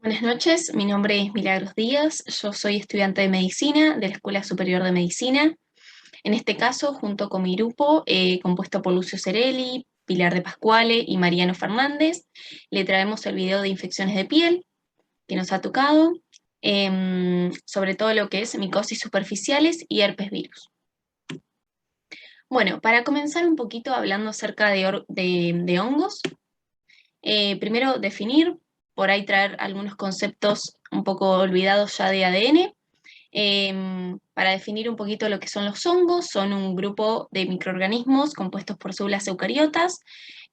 Buenas noches, mi nombre es Milagros Díaz, yo soy estudiante de Medicina de la Escuela Superior de Medicina. En este caso, junto con mi grupo, compuesto por Lucio Cerelli, Pilar de Pascuale y Mariano Fernández, le traemos el video de infecciones de piel que nos ha tocado, sobre todo lo que es micosis superficiales y herpes virus. Bueno, para comenzar un poquito hablando acerca de hongos, primero definir, por ahí traer algunos conceptos un poco olvidados ya de ADN. Para definir un poquito lo que son los hongos, son un grupo de microorganismos compuestos por células eucariotas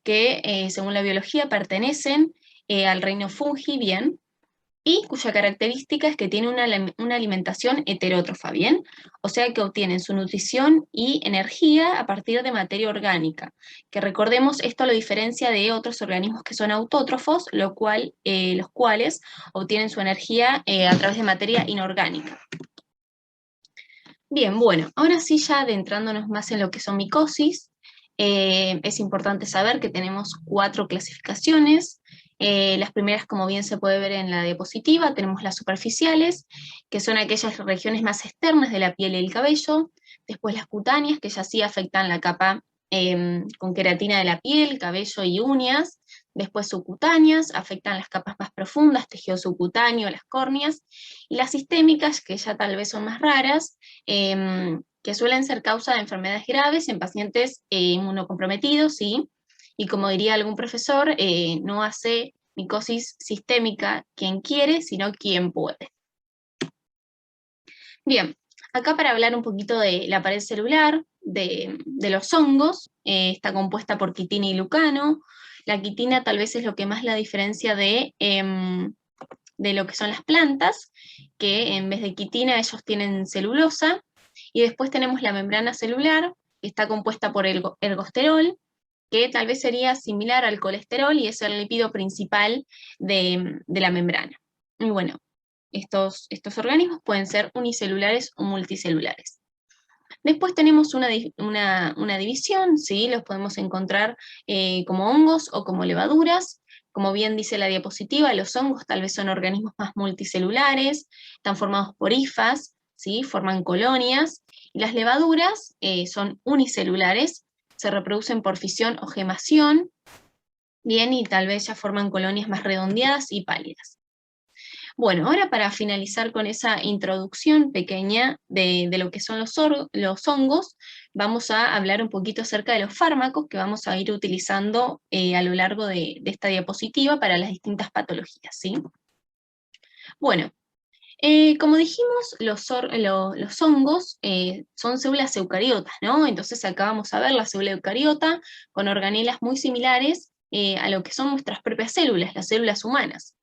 que, según la biología, pertenecen al reino fungi, bien, y cuya característica es que tiene una alimentación heterótrofa, ¿bien? O sea que obtienen su nutrición y energía a partir de materia orgánica, que recordemos, esto lo diferencia de otros organismos que son autótrofos, los cuales obtienen su energía a través de materia inorgánica. Bien, bueno, ahora sí ya adentrándonos más en lo que son micosis, es importante saber que tenemos 4 clasificaciones. Las primeras, como bien se puede ver en la diapositiva, tenemos las superficiales, que son aquellas regiones más externas de la piel y el cabello. Después las cutáneas, que ya sí afectan la capa con queratina de la piel, cabello y uñas. Después subcutáneas, afectan las capas más profundas, tejido subcutáneo, las córneas. Y las sistémicas, que ya tal vez son más raras, que suelen ser causa de enfermedades graves en pacientes inmunocomprometidos, ¿sí? Y como diría algún profesor, no hace micosis sistémica quien quiere, sino quien puede. Bien, acá para hablar un poquito de la pared celular, de los hongos, está compuesta por quitina y glucano. La quitina tal vez es lo que más la diferencia de lo que son las plantas, que en vez de quitina ellos tienen celulosa, y después tenemos la membrana celular, que está compuesta por ergosterol, que tal vez sería similar al colesterol y es el lípido principal de la membrana. Y bueno, estos organismos pueden ser unicelulares o multicelulares. Después tenemos una división, ¿sí? Los podemos encontrar como hongos o como levaduras. Como bien dice la diapositiva, los hongos tal vez son organismos más multicelulares, están formados por hifas, ¿sí? Forman colonias, y las levaduras son unicelulares, se reproducen por fisión o gemación, bien, y tal vez ya forman colonias más redondeadas y pálidas. Bueno, ahora para finalizar con esa introducción pequeña de lo que son los hongos, vamos a hablar un poquito acerca de los fármacos que vamos a ir utilizando a lo largo de esta diapositiva para las distintas patologías, ¿sí? Bueno, como dijimos, los hongos son células eucariotas, ¿no? Entonces acá vamos a ver la célula eucariota con organelas muy similares a lo que son nuestras propias células, las células humanas.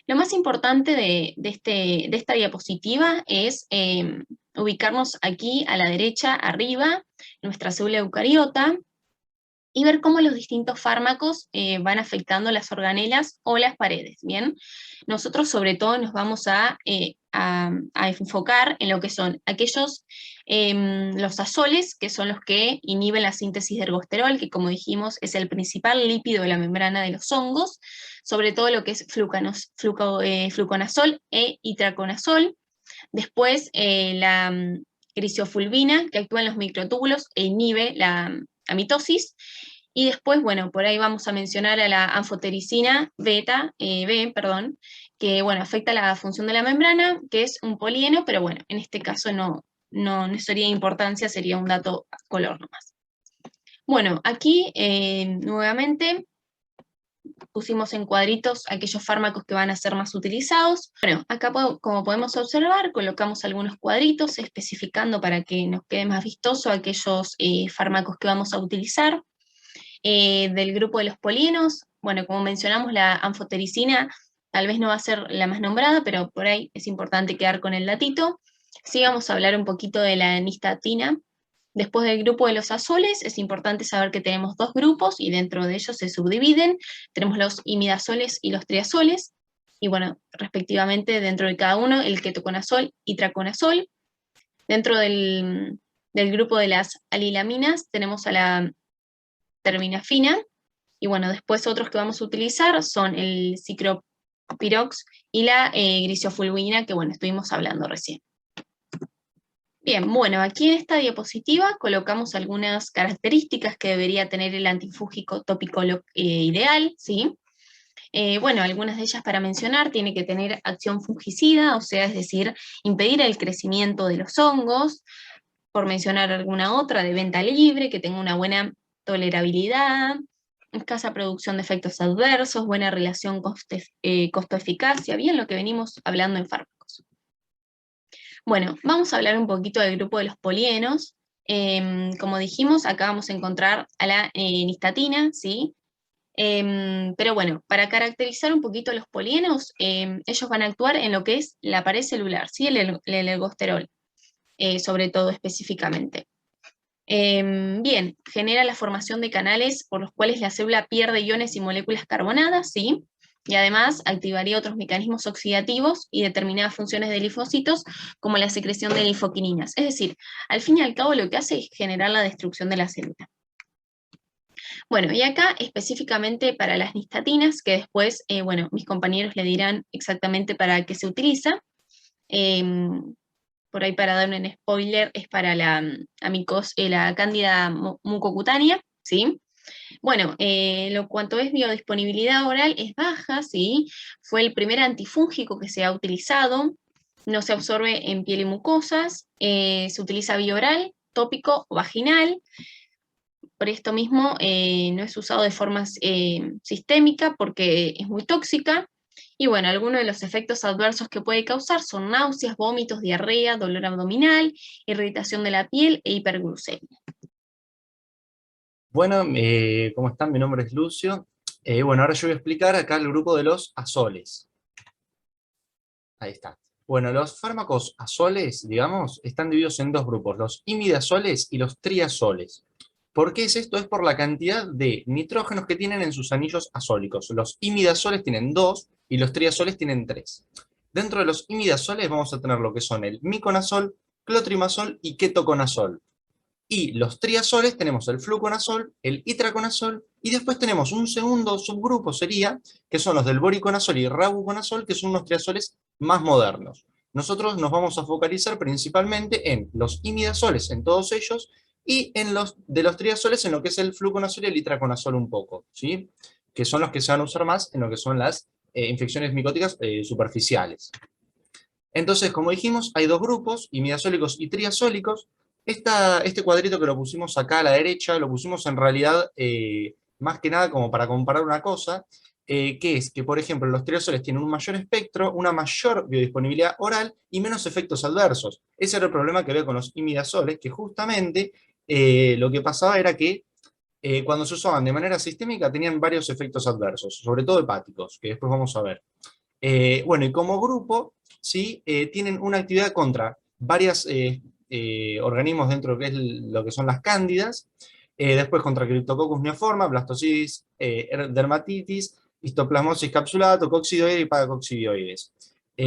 Lo más importante de esta diapositiva es ubicarnos aquí a la derecha, arriba, nuestra célula eucariota, y ver cómo los distintos fármacos van afectando las organelas o las paredes, ¿bien? Nosotros sobre todo nos vamos a enfocar en lo que son aquellos, los azoles, que son los que inhiben la síntesis de ergosterol, que como dijimos es el principal lípido de la membrana de los hongos, sobre todo lo que es fluconazol e itraconazol. Después la crisofulvina, que actúa en los microtúbulos e inhibe la mitosis. Y después, bueno, por ahí vamos a mencionar a la anfotericina B, perdón, que bueno, afecta la función de la membrana, que es un polieno, pero bueno, en este caso no sería importancia, sería un dato color nomás. Bueno, aquí nuevamente pusimos en cuadritos aquellos fármacos que van a ser más utilizados. Bueno, acá como podemos observar, colocamos algunos cuadritos especificando para que nos quede más vistoso aquellos fármacos que vamos a utilizar. Del grupo de los polienos, bueno, como mencionamos, la anfotericina tal vez no va a ser la más nombrada, pero por ahí es importante quedar con el datito. Sí vamos a hablar un poquito de la nistatina. Después del grupo de los azoles, es importante saber que tenemos 2 grupos y dentro de ellos se subdividen. Tenemos los imidazoles y los triazoles, y bueno, respectivamente dentro de cada uno, el ketoconazol y traconazol. Dentro del grupo de las alilaminas tenemos a la terminafina, y bueno, después otros que vamos a utilizar son el pirox, y la grisofulvina, que bueno, estuvimos hablando recién. Bien, bueno, aquí en esta diapositiva colocamos algunas características que debería tener el antifúngico tópico ideal, ¿sí? Bueno, algunas de ellas para mencionar: tiene que tener acción fungicida, o sea, es decir, impedir el crecimiento de los hongos, por mencionar alguna otra, de venta libre, que tenga una buena tolerabilidad, escasa producción de efectos adversos, buena relación costo-eficacia, bien lo que venimos hablando en fármacos. Bueno, vamos a hablar un poquito del grupo de los polienos. Como dijimos, acá vamos a encontrar a la nistatina, ¿sí? Pero bueno, para caracterizar un poquito los polienos, ellos van a actuar en lo que es la pared celular, ¿sí? El ergosterol, sobre todo específicamente. Bien, genera la formación de canales por los cuales la célula pierde iones y moléculas carbonadas, ¿sí? Y además activaría otros mecanismos oxidativos y determinadas funciones de linfocitos, como la secreción de linfoquininas. Es decir, al fin y al cabo lo que hace es generar la destrucción de la célula. Bueno, y acá específicamente para las nistatinas, que después, bueno, mis compañeros le dirán exactamente para qué se utiliza. Por ahí, para dar un spoiler, es para la la cándida mucocutánea, ¿sí? Bueno, lo cuanto es biodisponibilidad oral es baja, ¿sí? Fue el primer antifúngico que se ha utilizado, no se absorbe en piel y mucosas, se utiliza vía oral, tópico o vaginal. Por esto mismo no es usado de forma sistémica porque es muy tóxica. Y bueno, algunos de los efectos adversos que puede causar son náuseas, vómitos, diarrea, dolor abdominal, irritación de la piel e hiperglucemia. Bueno, ¿cómo están? Mi nombre es Lucio. Bueno, ahora yo voy a explicar acá el grupo de los azoles. Ahí está. Bueno, los fármacos azoles, digamos, están divididos en dos grupos, los imidazoles y los triazoles. ¿Por qué es esto? Es por la cantidad de nitrógenos que tienen en sus anillos azólicos. Los imidazoles tienen 2 y los triazoles tienen 3. Dentro de los imidazoles vamos a tener lo que son el miconazol, clotrimazol y ketoconazol. Y los triazoles tenemos el fluconazol, el itraconazol, y después tenemos un segundo subgrupo, sería, que son los del boriconazol y rabuconazol, que son unos triazoles más modernos. Nosotros nos vamos a focalizar principalmente en los imidazoles, en todos ellos, y en los de los triazoles, en lo que es el fluconazol y el itraconazol un poco, ¿sí? Que son los que se van a usar más en lo que son las infecciones micóticas superficiales. Entonces, como dijimos, hay dos grupos, imidazólicos y triazólicos. Este cuadrito que lo pusimos acá a la derecha, lo pusimos en realidad más que nada como para comparar una cosa, que es que, por ejemplo, los triazoles tienen un mayor espectro, una mayor biodisponibilidad oral y menos efectos adversos. Ese era el problema que había con los imidazoles, que justamente lo que pasaba era que cuando se usaban de manera sistémica tenían varios efectos adversos, sobre todo hepáticos, que después vamos a ver. Bueno, y como grupo, ¿sí? Tienen una actividad contra varios organismos dentro de lo que, lo que son las cándidas, después contra Cryptococcus neoforma, blastocidis, dermatitis, histoplasmosis capsulata, coccidioides y pagococcidioides.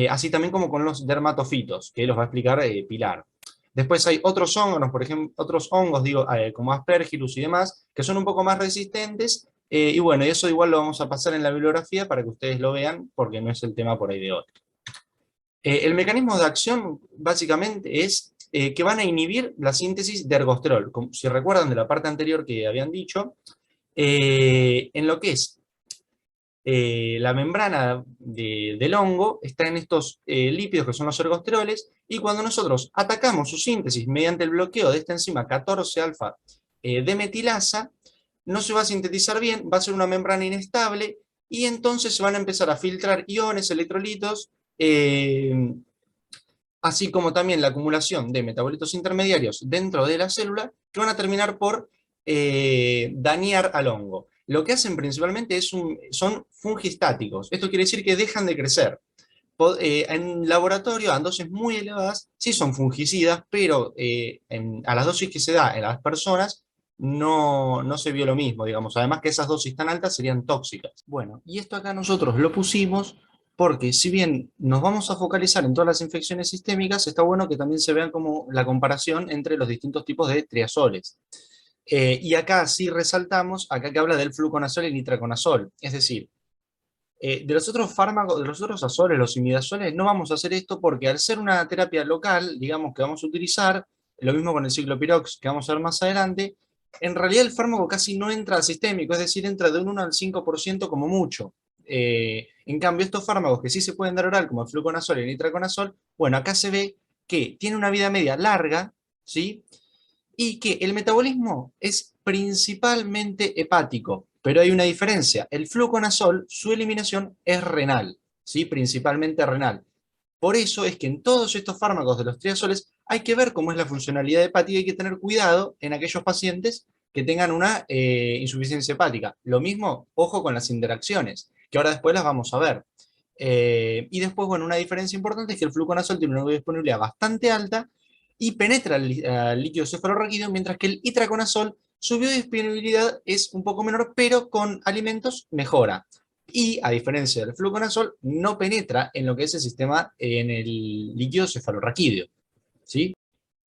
Así también como con los dermatofitos, que los va a explicar Pilar. Después hay otros hongos, por ejemplo, otros hongos, digo, como Aspergillus y demás, que son un poco más resistentes. Y bueno, eso igual lo vamos a pasar en la bibliografía para que ustedes lo vean, porque no es el tema por ahí de hoy. El mecanismo de acción básicamente es que van a inhibir la síntesis de ergosterol. Como, si recuerdan de la parte anterior que habían dicho, en lo que es la membrana del hongo está en estos lípidos que son los ergosteroles, y cuando nosotros atacamos su síntesis mediante el bloqueo de esta enzima 14-alfa de metilasa, no se va a sintetizar bien, va a ser una membrana inestable, y entonces se van a empezar a filtrar iones, electrolitos, así como también la acumulación de metabolitos intermediarios dentro de la célula, que van a terminar por dañar al hongo. Lo que hacen principalmente son fungistáticos. Esto quiere decir que dejan de crecer. En laboratorio, a dosis muy elevadas, sí son fungicidas, pero a las dosis que se da en las personas no se vio lo mismo, digamos. Además que esas dosis tan altas serían tóxicas. Bueno, y esto acá nosotros lo pusimos porque si bien nos vamos a focalizar en todas las infecciones sistémicas, está bueno que también se vean como la comparación entre los distintos tipos de triazoles. Y acá sí resaltamos, acá que habla del fluconazol y el itraconazol. Es decir, De los otros fármacos, de los otros azoles, los imidazoles, no vamos a hacer esto porque al ser una terapia local, digamos que vamos a utilizar, lo mismo con el ciclopirox que vamos a ver más adelante, en realidad el fármaco casi no entra al sistémico, es decir, entra de un 1 al 5% como mucho. En cambio, estos fármacos que sí se pueden dar oral, como el fluconazol y el itraconazol, bueno, acá se ve que tiene una vida media larga, ¿sí? Y que el metabolismo es principalmente hepático, pero hay una diferencia. El fluconazol, su eliminación es renal, ¿sí? Principalmente renal. Por eso es que en todos estos fármacos de los triazoles hay que ver cómo es la funcionalidad hepática y hay que tener cuidado en aquellos pacientes que tengan una insuficiencia hepática. Lo mismo, ojo con las interacciones, que ahora después las vamos a ver. Y después, bueno, una diferencia importante es que el fluconazol tiene una biodisponibilidad bastante alta y penetra al líquido cefalorraquídeo, mientras que el itraconazol, su biodisponibilidad es un poco menor, pero con alimentos mejora. Y a diferencia del fluconazol, no penetra en lo que es el sistema, en el líquido cefalorraquídeo, ¿sí?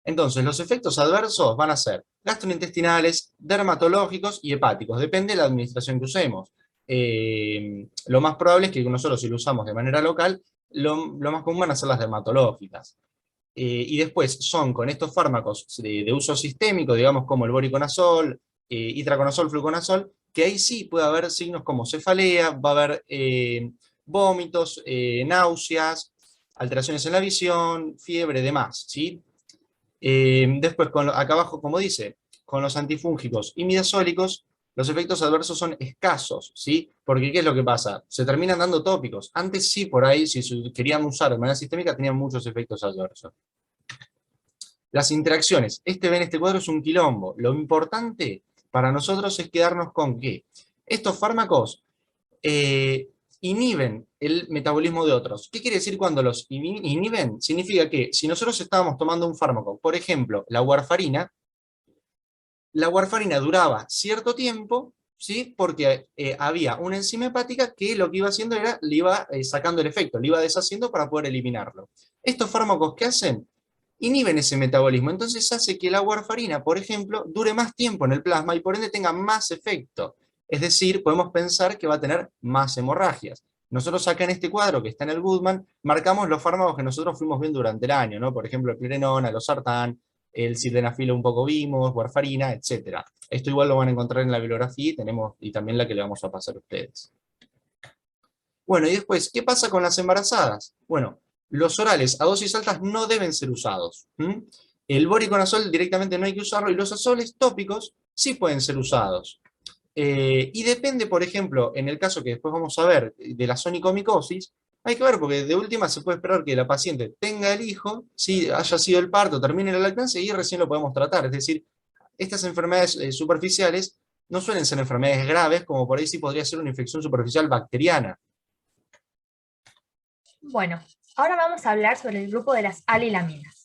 Entonces, los efectos adversos van a ser gastrointestinales, dermatológicos y hepáticos. Depende de la administración que usemos. Lo más probable es que nosotros, si lo usamos de manera local, lo más común van a ser las dermatológicas. Y después son con estos fármacos de uso sistémico, digamos como el voriconazol, itraconazol, fluconazol, que ahí sí puede haber signos como cefalea, va a haber vómitos, náuseas, alteraciones en la visión, fiebre, demás, ¿sí? Después, acá abajo, como dice, con los antifúngicos y imidazólicos, los efectos adversos son escasos, ¿sí? Porque ¿qué es lo que pasa? Se terminan dando tópicos. Antes sí, por ahí, si querían usar de manera sistémica, tenían muchos efectos adversos. Las interacciones. En este cuadro es un quilombo. Lo importante para nosotros es quedarnos con que estos fármacos inhiben el metabolismo de otros. ¿Qué quiere decir cuando los inhiben? Significa que si nosotros estábamos tomando un fármaco, por ejemplo, la warfarina duraba cierto tiempo, ¿sí? Porque había una enzima hepática que lo que iba haciendo era, le iba sacando el efecto, le iba deshaciendo para poder eliminarlo. Estos fármacos, ¿qué hacen? Inhiben ese metabolismo, entonces hace que la warfarina, por ejemplo, dure más tiempo en el plasma y por ende tenga más efecto. Es decir, podemos pensar que va a tener más hemorragias. Nosotros acá en este cuadro que está en el Goodman, marcamos los fármacos que nosotros fuimos viendo durante el año, ¿no? Por ejemplo, el Pirenona, el Losartán, el sildenafil un poco vimos, warfarina, etc. Esto igual lo van a encontrar en la bibliografía y también la que le vamos a pasar a ustedes. Bueno, y después, ¿qué pasa con las embarazadas? Bueno, los orales a dosis altas no deben ser usados. El voriconazol directamente no hay que usarlo, y los azoles tópicos sí pueden ser usados. Y depende, por ejemplo, en el caso que después vamos a ver de la sonicomicosis, hay que ver, porque de última se puede esperar que la paciente tenga el hijo, si haya sido el parto, termine la lactancia y recién lo podemos tratar. Es decir, estas enfermedades superficiales no suelen ser enfermedades graves, como por ahí sí podría ser una infección superficial bacteriana. Bueno, ahora vamos a hablar sobre el grupo de las alilaminas.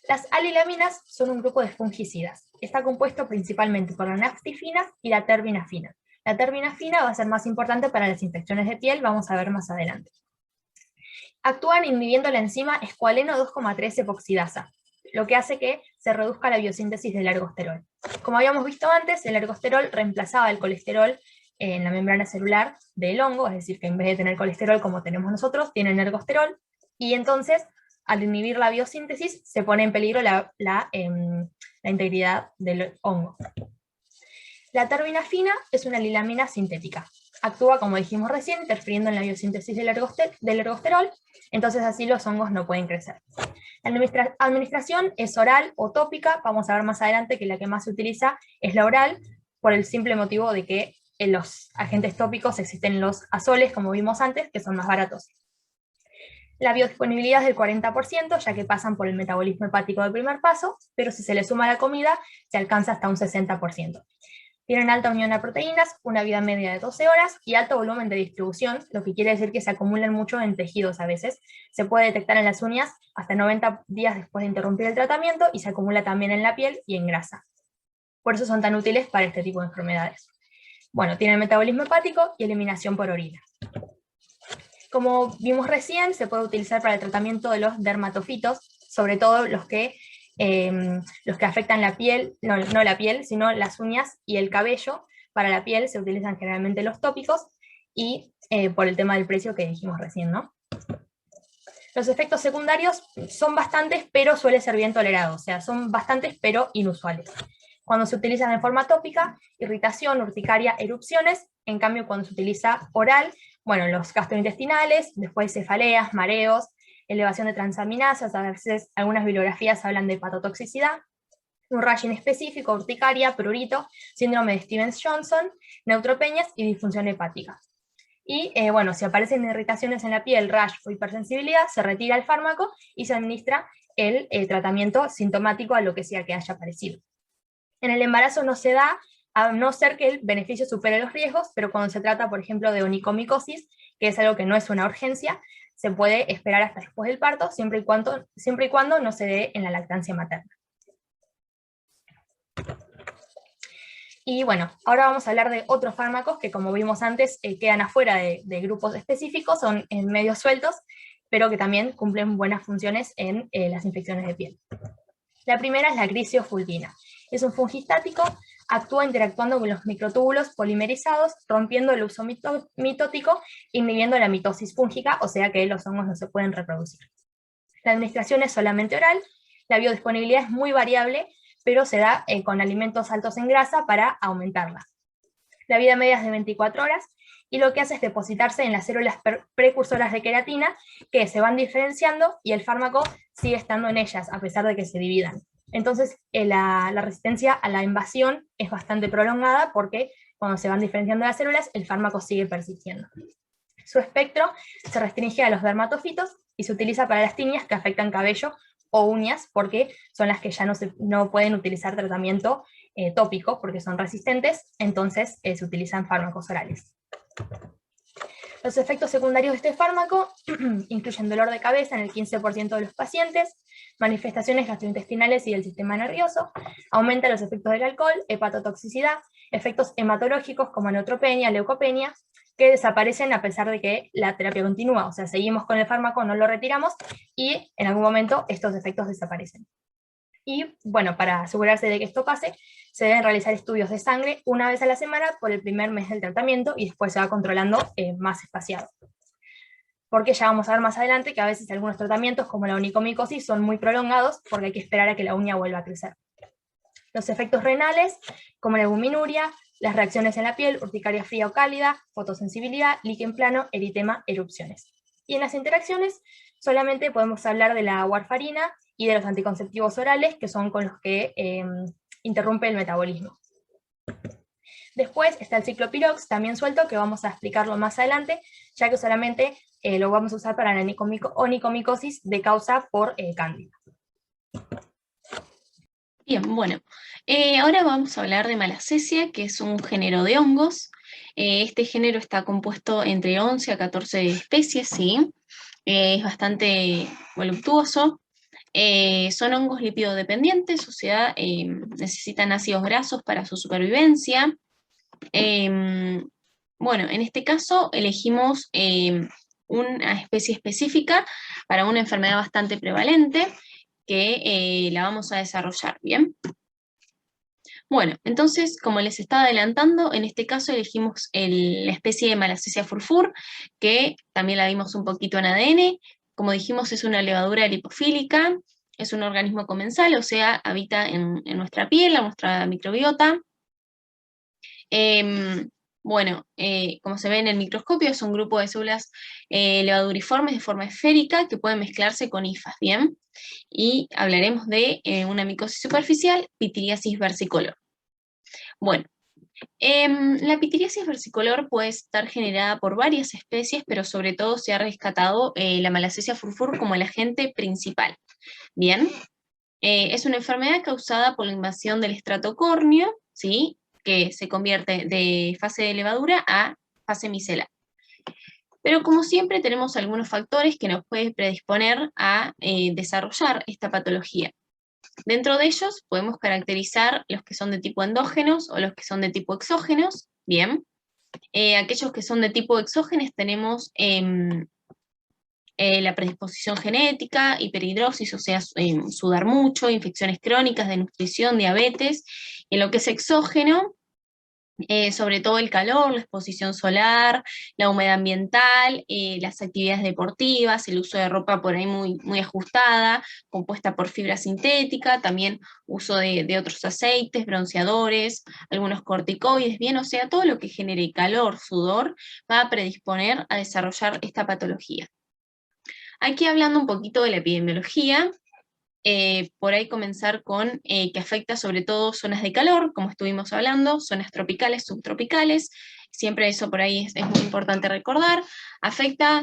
Las alilaminas son un grupo de fungicidas. Está compuesto principalmente por la naftifina y la terbinafina. La terbinafina va a ser más importante para las infecciones de piel, vamos a ver más adelante. Actúan inhibiendo la enzima escualeno 2,3 epoxidasa, lo que hace que se reduzca la biosíntesis del ergosterol. Como habíamos visto antes, el ergosterol reemplazaba el colesterol en la membrana celular del hongo, es decir, que en vez de tener colesterol como tenemos nosotros, tienen ergosterol, y entonces, al inhibir la biosíntesis, se pone en peligro la integridad del hongo. La terbinafina es una lilamina sintética. Actúa, como dijimos recién, interfiriendo en la biosíntesis del ergosterol, entonces así los hongos no pueden crecer. La administración es oral o tópica, vamos a ver más adelante que la que más se utiliza es la oral, por el simple motivo de que en los agentes tópicos existen los azoles, como vimos antes, que son más baratos. La biodisponibilidad es del 40%, ya que pasan por el metabolismo hepático del primer paso, pero si se le suma la comida, se alcanza hasta un 60%. Tienen alta unión a proteínas, una vida media de 12 horas y alto volumen de distribución, lo que quiere decir que se acumulan mucho en tejidos a veces. Se puede detectar en las uñas hasta 90 días después de interrumpir el tratamiento y se acumula también en la piel y en grasa. Por eso son tan útiles para este tipo de enfermedades. Bueno, tienen metabolismo hepático y eliminación por orina. Como vimos recién, se puede utilizar para el tratamiento de los dermatofitos, sobre todo los que afectan la piel, no la piel, sino las uñas y el cabello. Para la piel se utilizan generalmente los tópicos, y por el tema del precio que dijimos recién, ¿no? Los efectos secundarios son bastantes, pero suelen ser bien tolerados, o sea, son bastantes, pero inusuales. Cuando se utilizan en forma tópica, irritación, urticaria, erupciones. En cambio, cuando se utiliza oral, bueno, los gastrointestinales, después cefaleas, mareos, elevación de transaminasas, a veces algunas bibliografías hablan de hepatotoxicidad, un rash inespecífico, urticaria, prurito, síndrome de Stevens-Johnson, neutropenias y disfunción hepática. Y bueno, si aparecen irritaciones en la piel, rash o hipersensibilidad, se retira el fármaco y se administra el tratamiento sintomático a lo que sea que haya aparecido. En el embarazo no se da, a no ser que el beneficio supere los riesgos, pero cuando se trata, por ejemplo, de onicomicosis, que es algo que no es una urgencia, se puede esperar hasta después del parto, siempre y cuando no se dé en la lactancia materna. Y bueno, ahora vamos a hablar de otros fármacos que, como vimos antes, quedan afuera de grupos específicos, son en medios sueltos, pero que también cumplen buenas funciones en las infecciones de piel. La primera es la crisiofulvina. Es un fungistático, actúa interactuando con los microtúbulos polimerizados, rompiendo el uso mitótico, inhibiendo la mitosis fúngica, o sea que los hongos no se pueden reproducir. La administración es solamente oral, la biodisponibilidad es muy variable, pero se da con alimentos altos en grasa para aumentarla. La vida media es de 24 horas, y lo que hace es depositarse en las células precursoras de queratina, que se van diferenciando y el fármaco sigue estando en ellas, a pesar de que se dividan. Entonces, la resistencia a la invasión es bastante prolongada, porque cuando se van diferenciando las células, el fármaco sigue persistiendo. Su espectro se restringe a los dermatofitos y se utiliza para las tiñas que afectan cabello o uñas, porque son las que ya no pueden utilizar tratamiento tópico, porque son resistentes, entonces se utilizan fármacos orales. Los efectos secundarios de este fármaco incluyen dolor de cabeza en el 15% de los pacientes, manifestaciones gastrointestinales y del sistema nervioso, aumenta los efectos del alcohol, hepatotoxicidad, efectos hematológicos como neutropenia, leucopenia, que desaparecen a pesar de que la terapia continúa, o sea, seguimos con el fármaco, no lo retiramos, y en algún momento estos efectos desaparecen. Y bueno, para asegurarse de que esto pase, se deben realizar estudios de sangre una vez a la semana por el primer mes del tratamiento, y después se va controlando más espaciado. Porque ya vamos a ver más adelante que a veces algunos tratamientos, como la onicomicosis, son muy prolongados porque hay que esperar a que la uña vuelva a crecer. Los efectos renales, como la albuminuria, las reacciones en la piel, urticaria fría o cálida, fotosensibilidad, líquen plano, eritema, erupciones. Y en las interacciones solamente podemos hablar de la warfarina y de los anticonceptivos orales, que son con los que interrumpe el metabolismo. Después está el ciclopirox, también suelto, que vamos a explicarlo más adelante, ya que solamente lo vamos a usar para la onicomicosis de causa por cándida. Bien, bueno, ahora vamos a hablar de Malassezia, que es un género de hongos. Este género está compuesto entre 11 a 14 especies, ¿sí? Es bastante voluptuoso. Son hongos lipidodependientes, o sea, necesitan ácidos grasos para su supervivencia. Bueno, en este caso elegimos una especie específica para una enfermedad bastante prevalente, que la vamos a desarrollar, ¿bien? Bueno, entonces, como les estaba adelantando, en este caso elegimos la especie de Malassezia furfur, que también la vimos un poquito en ADN. Como dijimos, es una levadura lipofílica, es un organismo comensal, o sea, habita en nuestra piel, en nuestra microbiota. Bueno, como se ve en el microscopio, es un grupo de células levaduriformes de forma esférica que pueden mezclarse con hifas, ¿bien? Y hablaremos de una micosis superficial, pitiriasis versicolor. Bueno, la pitiriasis versicolor puede estar generada por varias especies, pero sobre todo se ha rescatado la Malassezia furfur como el agente principal, ¿bien? Es una enfermedad causada por la invasión del estrato córneo, ¿sí? Que se convierte de fase de levadura a fase micelar. Pero como siempre tenemos algunos factores que nos pueden predisponer a desarrollar esta patología. Dentro de ellos podemos caracterizar los que son de tipo endógenos o los que son de tipo exógenos. Bien, aquellos que son de tipo exógenos tenemos la predisposición genética, hiperhidrosis, o sea, sudar mucho, infecciones crónicas, desnutrición, diabetes. En lo que es exógeno, sobre todo el calor, la exposición solar, la humedad ambiental, las actividades deportivas, el uso de ropa por ahí muy ajustada, compuesta por fibra sintética, también uso de otros aceites, bronceadores, algunos corticoides, bien, o sea, todo lo que genere calor, sudor, va a predisponer a desarrollar esta patología. Aquí hablando un poquito de la epidemiología, por ahí comenzar con que afecta sobre todo zonas de calor, como estuvimos hablando, zonas tropicales, subtropicales, siempre eso por ahí es muy importante recordar, afecta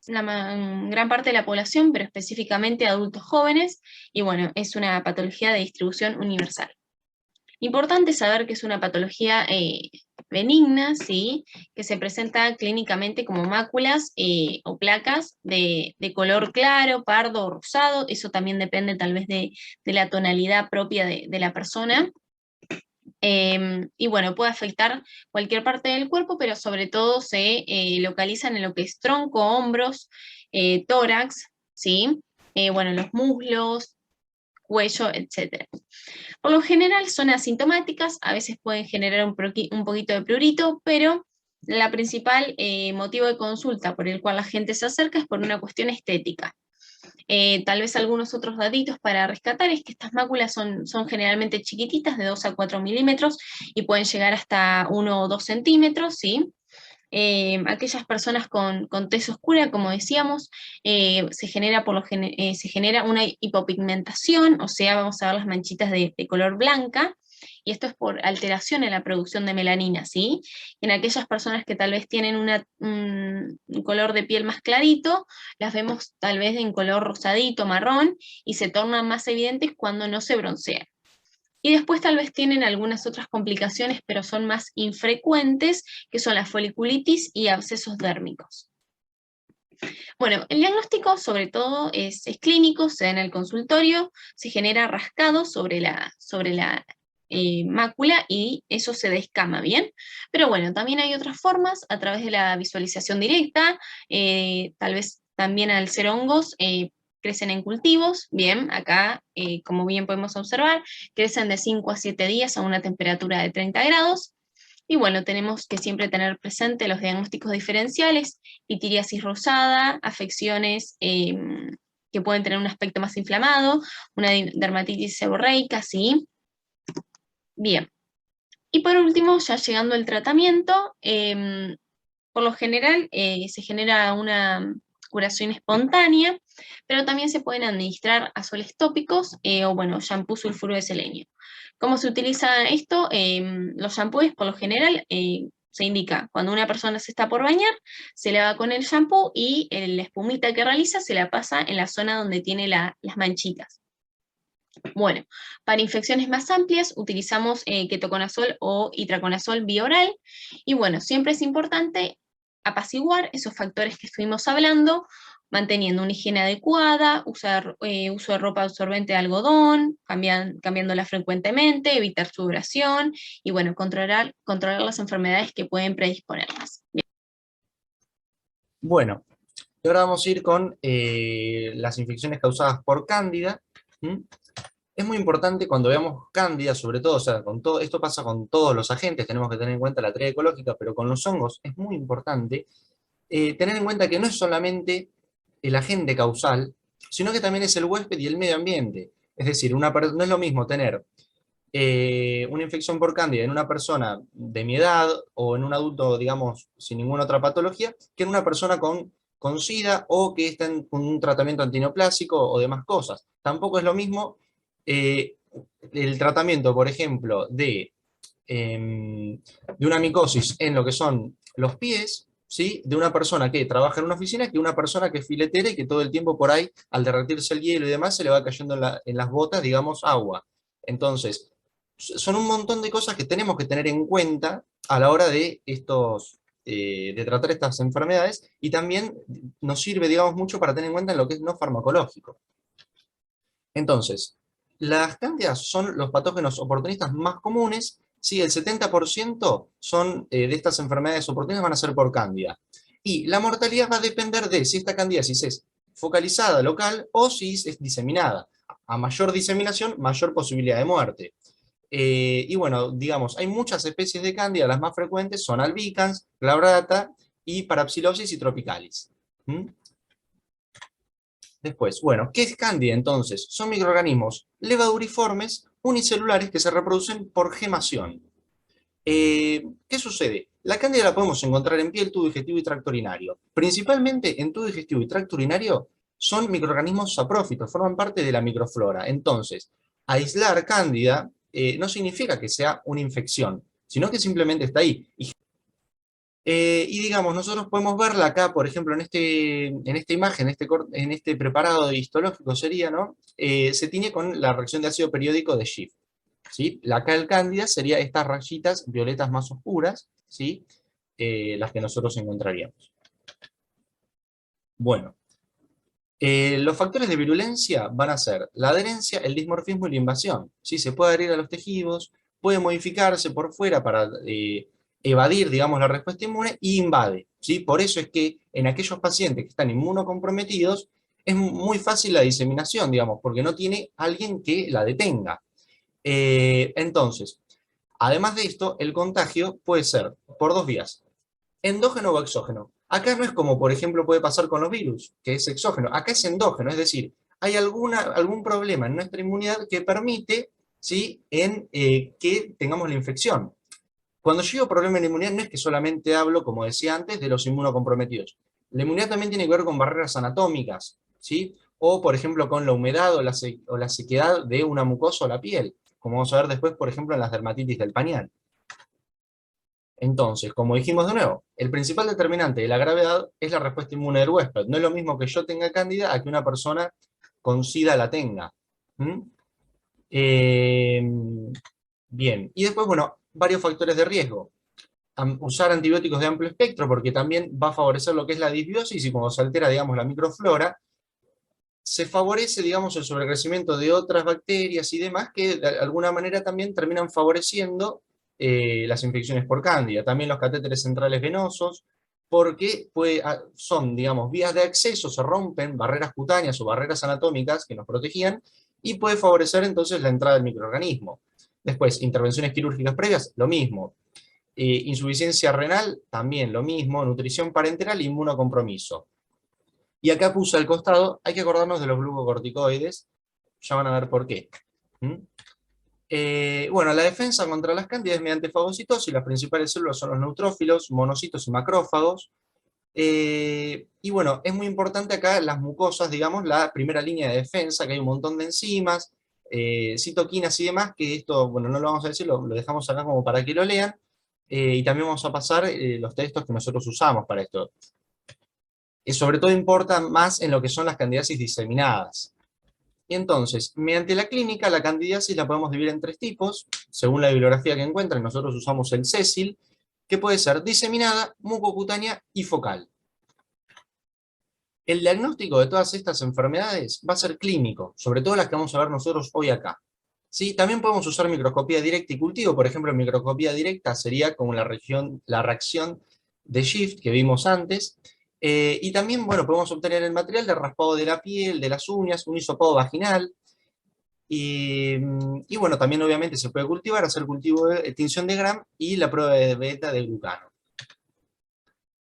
gran parte de la población, pero específicamente a adultos jóvenes, y bueno, es una patología de distribución universal. Importante saber que es una patología benigna, ¿sí? Que se presenta clínicamente como máculas o placas de color claro, pardo o rosado, eso también depende tal vez de la tonalidad propia de la persona. Y bueno, puede afectar cualquier parte del cuerpo, pero sobre todo se localizan en lo que es tronco, hombros, tórax, ¿sí? Bueno, los muslos, cuello, etc. Por lo general son asintomáticas, a veces pueden generar un poquito de prurito, pero la principal motivo de consulta por el cual la gente se acerca es por una cuestión estética. Tal vez algunos otros datitos para rescatar es que estas máculas son generalmente chiquititas, de 2 a 4 milímetros, y pueden llegar hasta 1 o 2 centímetros, ¿sí? Aquellas personas con tez oscura, como decíamos, se genera una hipopigmentación, o sea, vamos a ver las manchitas de color blanca, y esto es por alteración en la producción de melanina, ¿sí? En aquellas personas que tal vez tienen un color de piel más clarito, las vemos tal vez en color rosadito, marrón, y se tornan más evidentes cuando no se broncean. Y después tal vez tienen algunas otras complicaciones, pero son más infrecuentes, que son la foliculitis y abscesos dérmicos. Bueno, el diagnóstico sobre todo es clínico, se da en el consultorio, se genera rascado sobre la mácula y eso se descama, ¿bien? Pero bueno, también hay otras formas a través de la visualización directa, tal vez también al ser hongos, crecen en cultivos, bien, acá, como bien podemos observar, crecen de 5 a 7 días a una temperatura de 30 grados, y bueno, tenemos que siempre tener presente los diagnósticos diferenciales, pitiriasis rosada, afecciones que pueden tener un aspecto más inflamado, una dermatitis seborreica, ¿sí? Bien. Y por último, ya llegando al tratamiento, por lo general se genera una curación espontánea, pero también se pueden administrar azoles tópicos o bueno, shampoo sulfuro de selenio. ¿Cómo se utiliza esto? Los shampoos por lo general se indica cuando una persona se está por bañar, se lava con el shampoo y la espumita que realiza se la pasa en la zona donde tiene las manchitas. Bueno, para infecciones más amplias utilizamos ketoconazol o itraconazol bioral, y bueno, siempre es importante apaciguar esos factores que estuvimos hablando, manteniendo una higiene adecuada, uso de ropa absorbente de algodón, cambiándola frecuentemente, evitar su duración, y bueno, controlar las enfermedades que pueden predisponerlas. Bien. Bueno, y ahora vamos a ir con las infecciones causadas por cándida. ¿Mm? Es muy importante cuando veamos cándida, sobre todo, o sea, con todo, esto pasa con todos los agentes, tenemos que tener en cuenta la tarea ecológica, pero con los hongos es muy importante tener en cuenta que no es solamente el agente causal, sino que también es el huésped y el medio ambiente. Es decir, no es lo mismo tener una infección por cándida en una persona de mi edad o en un adulto, digamos, sin ninguna otra patología, que en una persona con SIDA o que está con un tratamiento antineoplásico o demás cosas. Tampoco es lo mismo el tratamiento, por ejemplo, de una micosis en lo que son los pies, ¿sí? De una persona que trabaja en una oficina que una persona que es filetera y que todo el tiempo por ahí, al derretirse el hielo y demás, se le va cayendo en las botas, digamos, agua. Entonces, son un montón de cosas que tenemos que tener en cuenta a la hora de de tratar estas enfermedades, y también nos sirve, digamos, mucho para tener en cuenta lo que es no farmacológico. Entonces, las cándidas son los patógenos oportunistas más comunes. Sí, el 70% de estas enfermedades oportunistas van a ser por cándida. Y la mortalidad va a depender de si esta candidiasis es focalizada, local, o si es diseminada. A mayor diseminación, mayor posibilidad de muerte. Y bueno, digamos, hay muchas especies de cándida, las más frecuentes son albicans, glabrata y Parapsilopsis y tropicalis. ¿Mm? Después, bueno, ¿qué es cándida entonces? Son microorganismos levaduriformes unicelulares que se reproducen por gemación. ¿Qué sucede? La cándida la podemos encontrar en piel, tubo digestivo y tracto urinario. Principalmente en tubo digestivo y tracto urinario son microorganismos saprófitos, forman parte de la microflora. Entonces, aislar cándida no significa que sea una infección, sino que simplemente está ahí. Y digamos, nosotros podemos verla acá, por ejemplo, en esta imagen, en este preparado histológico sería, ¿no? Se tiñe con la reacción de ácido periódico de Schiff. ¿Sí? La cal cándida sería estas rayitas violetas más oscuras, ¿sí? Las que nosotros encontraríamos. Bueno, los factores de virulencia van a ser la adherencia, el dismorfismo y la invasión. ¿Sí? Se puede adherir a los tejidos, puede modificarse por fuera para evadir, digamos, la respuesta inmune y invade. ¿Sí? Por eso es que en aquellos pacientes que están inmunocomprometidos es muy fácil la diseminación, digamos, porque no tiene alguien que la detenga. Entonces, además de esto, el contagio puede ser por dos vías, endógeno o exógeno. Acá no es como, por ejemplo, puede pasar con los virus, que es exógeno. Acá es endógeno, es decir, hay algún problema en nuestra inmunidad que permite, ¿sí?, que tengamos la infección. Cuando yo digo problema en la inmunidad, no es que solamente hablo, como decía antes, de los inmunocomprometidos. La inmunidad también tiene que ver con barreras anatómicas, ¿sí? O, por ejemplo, con la humedad o la sequedad de una mucosa o la piel, como vamos a ver después, por ejemplo, en las dermatitis del pañal. Entonces, como dijimos de nuevo, el principal determinante de la gravedad es la respuesta inmune del huésped. No es lo mismo que yo tenga cándida a que una persona con SIDA la tenga. ¿Mm? Eh, Bien, y después, bueno, varios factores de riesgo. Usar antibióticos de amplio espectro, porque también va a favorecer lo que es la disbiosis, y cuando se altera, digamos, la microflora, se favorece, digamos, el sobrecrecimiento de otras bacterias y demás, que de alguna manera también terminan favoreciendo las infecciones por cándida. También los catéteres centrales venosos, porque son, digamos, vías de acceso, se rompen barreras cutáneas o barreras anatómicas que nos protegían, y puede favorecer entonces la entrada del microorganismo. Después, intervenciones quirúrgicas previas, lo mismo. Insuficiencia renal, también lo mismo. Nutrición parenteral, inmunocompromiso. Y acá puse al costado, hay que acordarnos de los glucocorticoides, ya van a ver por qué. ¿Mm? Bueno, la defensa contra las cándidas es mediante fagocitosis, las principales células son los neutrófilos, monocitos y macrófagos. Y bueno, es muy importante acá las mucosas, digamos, la primera línea de defensa, que hay un montón de enzimas, citoquinas y demás, que esto, bueno, no lo vamos a decir, lo dejamos acá como para que lo lean, y también vamos a pasar los textos que nosotros usamos para esto. Sobre todo importa más en lo que son las candidiasis diseminadas. Y entonces, mediante la clínica, la candidiasis la podemos dividir en tres tipos, según la bibliografía que encuentren. Nosotros usamos el Cecil, que puede ser diseminada, mucocutánea y focal. El diagnóstico de todas estas enfermedades va a ser clínico, sobre todo las que vamos a ver nosotros hoy acá. ¿Sí? También podemos usar microscopía directa y cultivo. Por ejemplo, microscopía directa sería como la reacción de Schiff que vimos antes. Y también, bueno, podemos obtener el material de raspado de la piel, de las uñas, un hisopado vaginal. Y bueno, también obviamente se puede cultivar, hacer cultivo de tinción de Gram y la prueba de beta de glucano.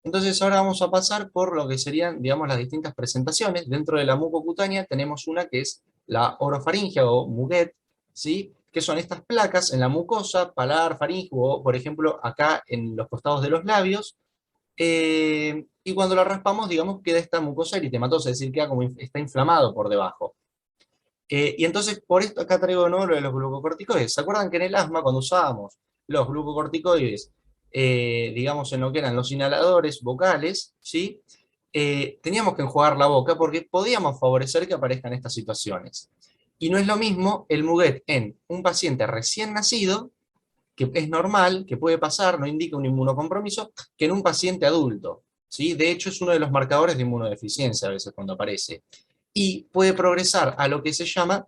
Entonces ahora vamos a pasar por lo que serían, digamos, las distintas presentaciones. Dentro de la mucocutánea tenemos una que es la orofaringia o muguet, ¿sí? Que son estas placas en la mucosa, paladar, faríngeo, o por ejemplo acá en los costados de los labios. Y cuando la raspamos, digamos, queda esta mucosa eritematosa, es decir, queda como está inflamado por debajo. Y entonces, por esto acá traigo de nuevo lo de los glucocorticoides. ¿Se acuerdan que en el asma, cuando usábamos los glucocorticoides, digamos, en lo que eran los inhaladores vocales, ¿sí? Teníamos que enjuagar la boca porque podíamos favorecer que aparezcan estas situaciones. Y no es lo mismo el muguet en un paciente recién nacido, que es normal, que puede pasar, no indica un inmunocompromiso, que en un paciente adulto, ¿sí? De hecho, es uno de los marcadores de inmunodeficiencia a veces cuando aparece. Y puede progresar a lo que se llama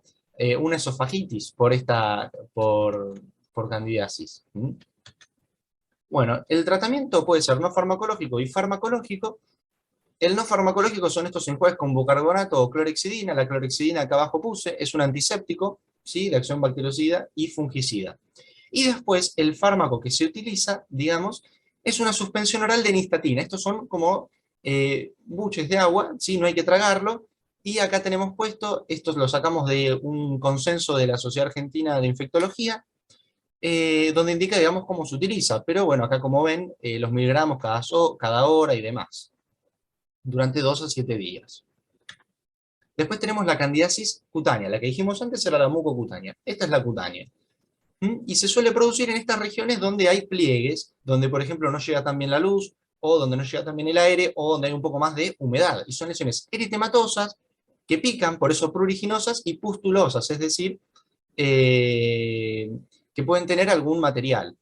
una esofagitis por candidiasis. ¿Mm? Bueno, el tratamiento puede ser no farmacológico y farmacológico. El no farmacológico son estos enjuagues con bicarbonato o clorexidina. La clorexidina acá abajo puse, es un antiséptico, ¿sí? De acción bactericida y fungicida. Y después el fármaco que se utiliza, digamos, es una suspensión oral de nistatina. Estos son como buches de agua, ¿sí? No hay que tragarlo. Y acá tenemos puesto, estos lo sacamos de un consenso de la Sociedad Argentina de Infectología, donde indica, digamos, cómo se utiliza. Pero bueno, acá como ven, los miligramos cada hora y demás, durante 2 a 7 días. Después tenemos la candidiasis cutánea. La que dijimos antes era la mucocutánea. Esta es la cutánea. Y se suele producir en estas regiones donde hay pliegues, donde por ejemplo no llega tan bien la luz, o donde no llega tan bien el aire, o donde hay un poco más de humedad. Y son lesiones eritematosas, que pican, por eso pruriginosas, y pustulosas, es decir, que pueden tener algún material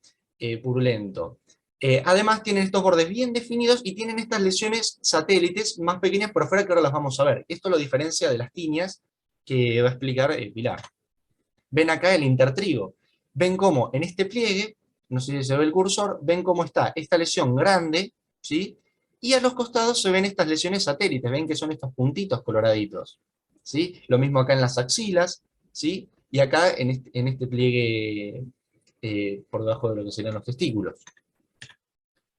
purulento. Además tienen estos bordes bien definidos y tienen estas lesiones satélites más pequeñas por afuera que ahora las vamos a ver. Esto lo diferencia de las tiñas que va a explicar Pilar. Ven acá el intertrigo. Ven cómo en este pliegue, no sé si se ve el cursor, ven cómo está esta lesión grande, ¿sí? Y a los costados se ven estas lesiones satélites, ven que son estos puntitos coloraditos, ¿sí? Lo mismo acá en las axilas, ¿sí? Y acá en este pliegue por debajo de lo que serían los testículos.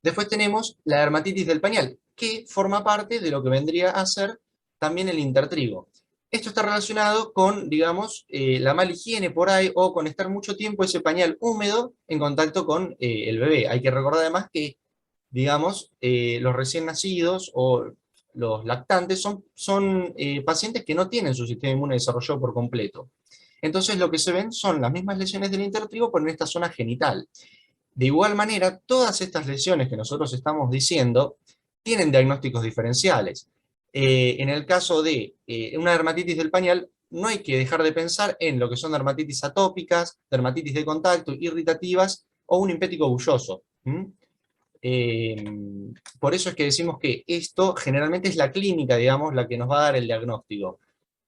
Después tenemos la dermatitis del pañal, que forma parte de lo que vendría a ser también el intertrigo. Esto está relacionado con, digamos, la mala higiene por ahí, o con estar mucho tiempo ese pañal húmedo en contacto con el bebé. Hay que recordar además que, digamos, los recién nacidos o los lactantes son pacientes que no tienen su sistema inmune desarrollado por completo. Entonces lo que se ven son las mismas lesiones del intertrigo, pero en esta zona genital. De igual manera, todas estas lesiones que nosotros estamos diciendo tienen diagnósticos diferenciales. En el caso de una dermatitis del pañal, no hay que dejar de pensar en lo que son dermatitis atópicas, dermatitis de contacto, irritativas o un impético bulloso. Por eso es que decimos que esto generalmente es la clínica, digamos, la que nos va a dar el diagnóstico.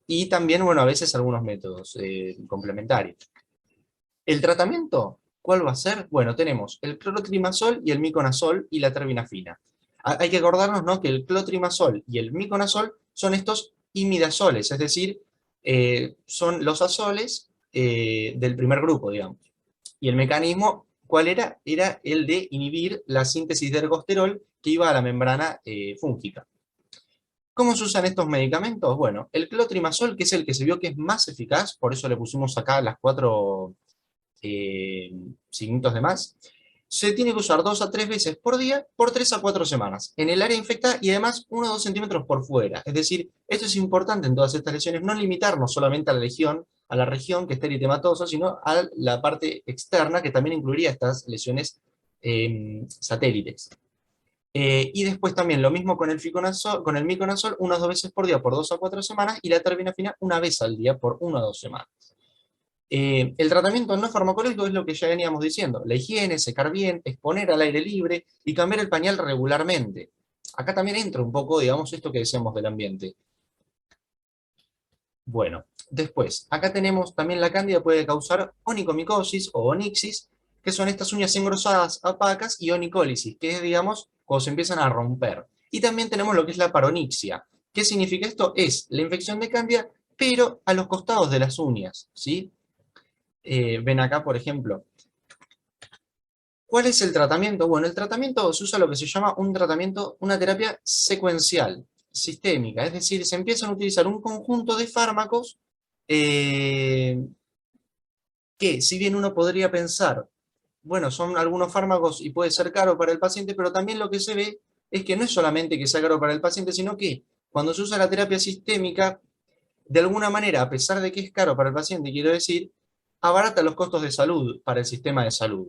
Y también, bueno, a veces algunos métodos complementarios. ¿El tratamiento cuál va a ser? Bueno, tenemos el clotrimazol y el miconazol y la terbinafina. Hay que acordarnos, ¿no?, que el clotrimazol y el miconazol son estos imidazoles, es decir, son los azoles del primer grupo, digamos. Y el mecanismo, ¿cuál era? Era el de inhibir la síntesis de ergosterol que iba a la membrana fúngica. ¿Cómo se usan estos medicamentos? Bueno, el clotrimazol, que es el que se vio que es más eficaz, por eso le pusimos acá las 4 signitos de más, se tiene que usar 2 a 3 veces por día por 3 a 4 semanas, en el área infectada y además 1 a 2 centímetros por fuera. Es decir, esto es importante en todas estas lesiones, no limitarnos solamente a la región que está eritematosa, sino a la parte externa, que también incluiría estas lesiones satélites. Y después también lo mismo con el miconazol, unas 2 veces por día por 2 a 4 semanas, y la terbinafina una vez al día por 1 a 2 semanas. El tratamiento no farmacológico es lo que ya veníamos diciendo: la higiene, secar bien, exponer al aire libre y cambiar el pañal regularmente. Acá también entra un poco, digamos, esto que decíamos del ambiente. Bueno, después, acá tenemos también la cándida puede causar onicomicosis o onixis, que son estas uñas engrosadas, opacas, y onicólisis, que es, digamos, cuando se empiezan a romper. Y también tenemos lo que es la paronixia. ¿Qué significa esto? Es la infección de cándida, pero a los costados de las uñas, ¿sí? Ven acá, por ejemplo. ¿Cuál es el tratamiento? Bueno, el tratamiento se usa lo que se llama una terapia secuencial, sistémica, es decir, se empiezan a utilizar un conjunto de fármacos que, si bien uno podría pensar, bueno, son algunos fármacos y puede ser caro para el paciente, pero también lo que se ve es que no es solamente que sea caro para el paciente, sino que cuando se usa la terapia sistémica, de alguna manera, a pesar de que es caro para el paciente, quiero decir, abarata los costos de salud para el sistema de salud.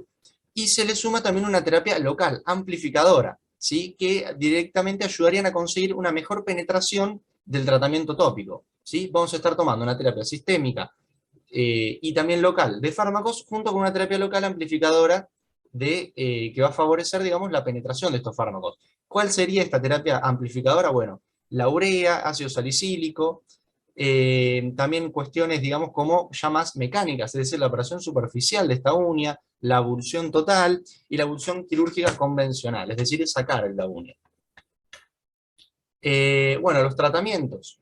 Y se le suma también una terapia local, amplificadora, ¿sí?, que directamente ayudarían a conseguir una mejor penetración del tratamiento tópico, ¿sí? Vamos a estar tomando una terapia sistémica y también local de fármacos, junto con una terapia local amplificadora que va a favorecer, digamos, la penetración de estos fármacos. ¿Cuál sería esta terapia amplificadora? Bueno, la urea, ácido salicílico, también cuestiones, digamos, como ya más mecánicas, es decir, la operación superficial de esta uña, la abulsión total y la abulsión quirúrgica convencional, es decir, sacar la uña. Bueno, los tratamientos,